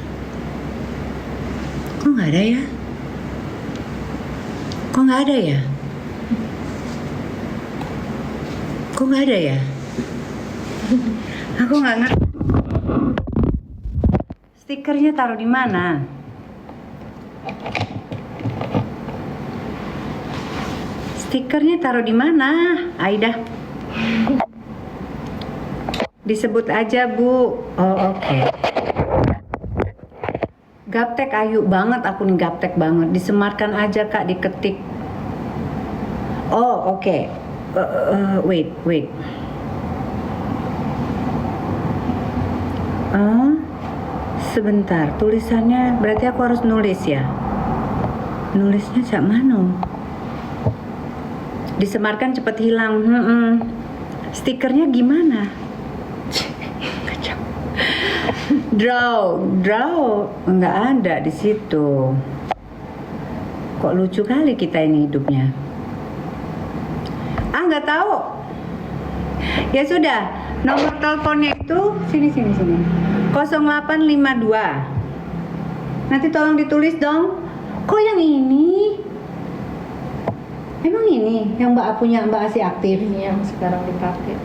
A: Kok nggak ada ya? Kok nggak ada ya? Kok nggak ada ya? Aku nggak ngerti. Stikernya taruh di mana? Stikernya taruh di mana, Aida? Disebut aja Bu. Oh oke. Gaptek ayu banget aku nih, gaptek banget. Disematkan aja Kak, diketik. Oh oke. Wait. Sebentar, tulisannya berarti aku harus nulis ya. Nulisnya cak mano? Disemarkan cepet hilang. Stikernya gimana? Kacau. Draw nggak ada di situ. Kok lucu kali kita ini hidupnya. Nggak tahu. Ya sudah, nomor teleponnya itu sini. 0852. Nanti tolong ditulis dong. Kok yang ini? Emang ini yang Mbak punya, Mbak Asi aktif?
B: Ini yang sekarang dipakai.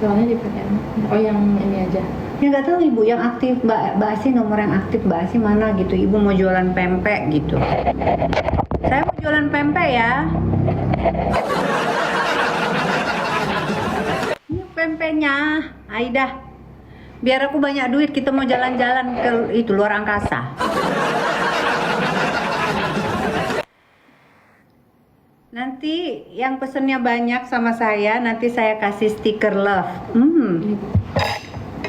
B: Soalnya dipakai. Oh yang ini aja.
A: Ya nggak tahu ibu yang aktif Mbak Asi, nomor yang aktif Mbak Asi mana gitu. Ibu mau jualan pempek gitu. Saya mau jualan pempek ya. Ini pempeknya, Aida. Biar aku banyak duit, kita mau jalan-jalan ke itu luar angkasa. Nanti yang pesennya banyak sama saya, nanti saya kasih stiker love.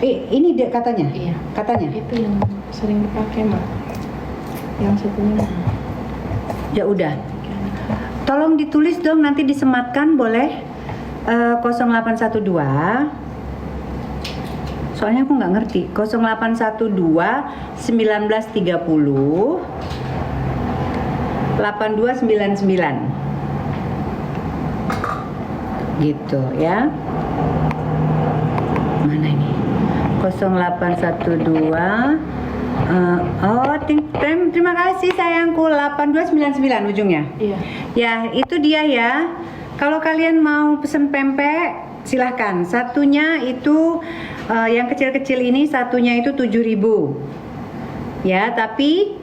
A: Ini dia katanya.
B: Iya.
A: Katanya.
B: Itu yang sering dipakai, Mbak. Yang satunya.
A: Ya udah. Tolong ditulis dong, nanti disematkan boleh. 0812. Soalnya aku nggak ngerti. 0812 1930 8299. Gitu ya. Mana ini? 0812 terima kasih sayangku. 8299 ujungnya.
B: Iya.
A: Ya, itu dia ya. Kalau kalian mau pesen pempek, silahkan. Satunya itu yang kecil-kecil ini satunya itu 7.000. Ya, tapi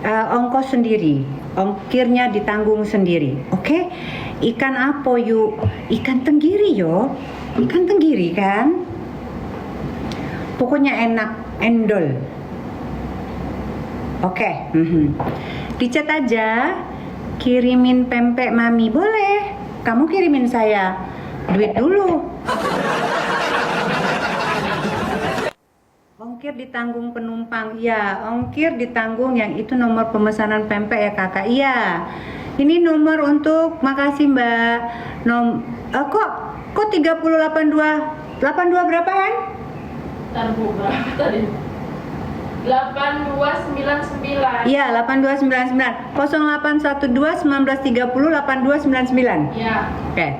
A: ongkos sendiri. Ongkirnya ditanggung sendiri. Oke? Ikan apa yuk? Ikan tenggiri yo. Ikan tenggiri kan? Pokoknya enak, endol. Oke. Dicat aja, kirimin pempek mami boleh. Kamu kirimin saya duit dulu. Ongkir ditanggung penumpang. Iya, ongkir ditanggung. Yang itu nomor pemesanan pempek ya kakak. Iya. Ini nomor untuk, makasih mbak. Kok 3082 berapa kan?
B: Ntar Bu, berapa tadi? 8299.
A: Iya, 8299 0812 1930 8299.
B: Iya.
A: Oke.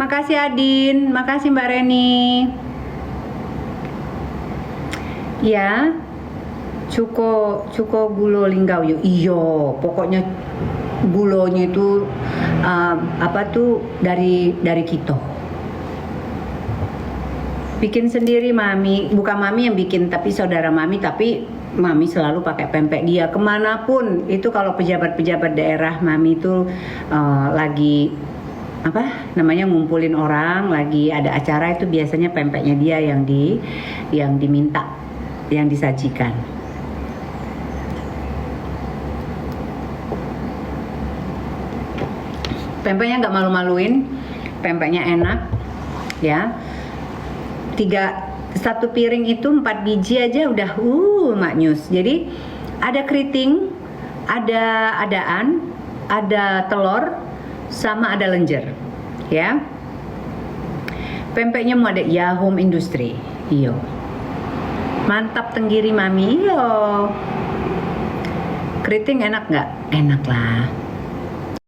A: Makasih Adin, makasih Mbak Reni. Ya. Cuko gulo linggau yuk. Iyo, pokoknya gulonya itu dari kita. Bikin sendiri mami, bukan mami yang bikin tapi saudara mami, tapi mami selalu pakai pempek dia kemanapun. Itu kalau pejabat-pejabat daerah mami itu lagi ngumpulin orang, lagi ada acara, itu biasanya pempeknya dia yang diminta, yang disajikan. Pempeknya nggak malu-maluin, pempeknya enak ya. Satu piring itu 4 biji aja udah maknyus. Jadi ada keriting, ada adaan, ada telur, sama ada lenjer ya. Pempeknya mau ada ya home industry. Iyo. Mantap tenggiri mami. Iyo. Keriting enak nggak? Enak lah.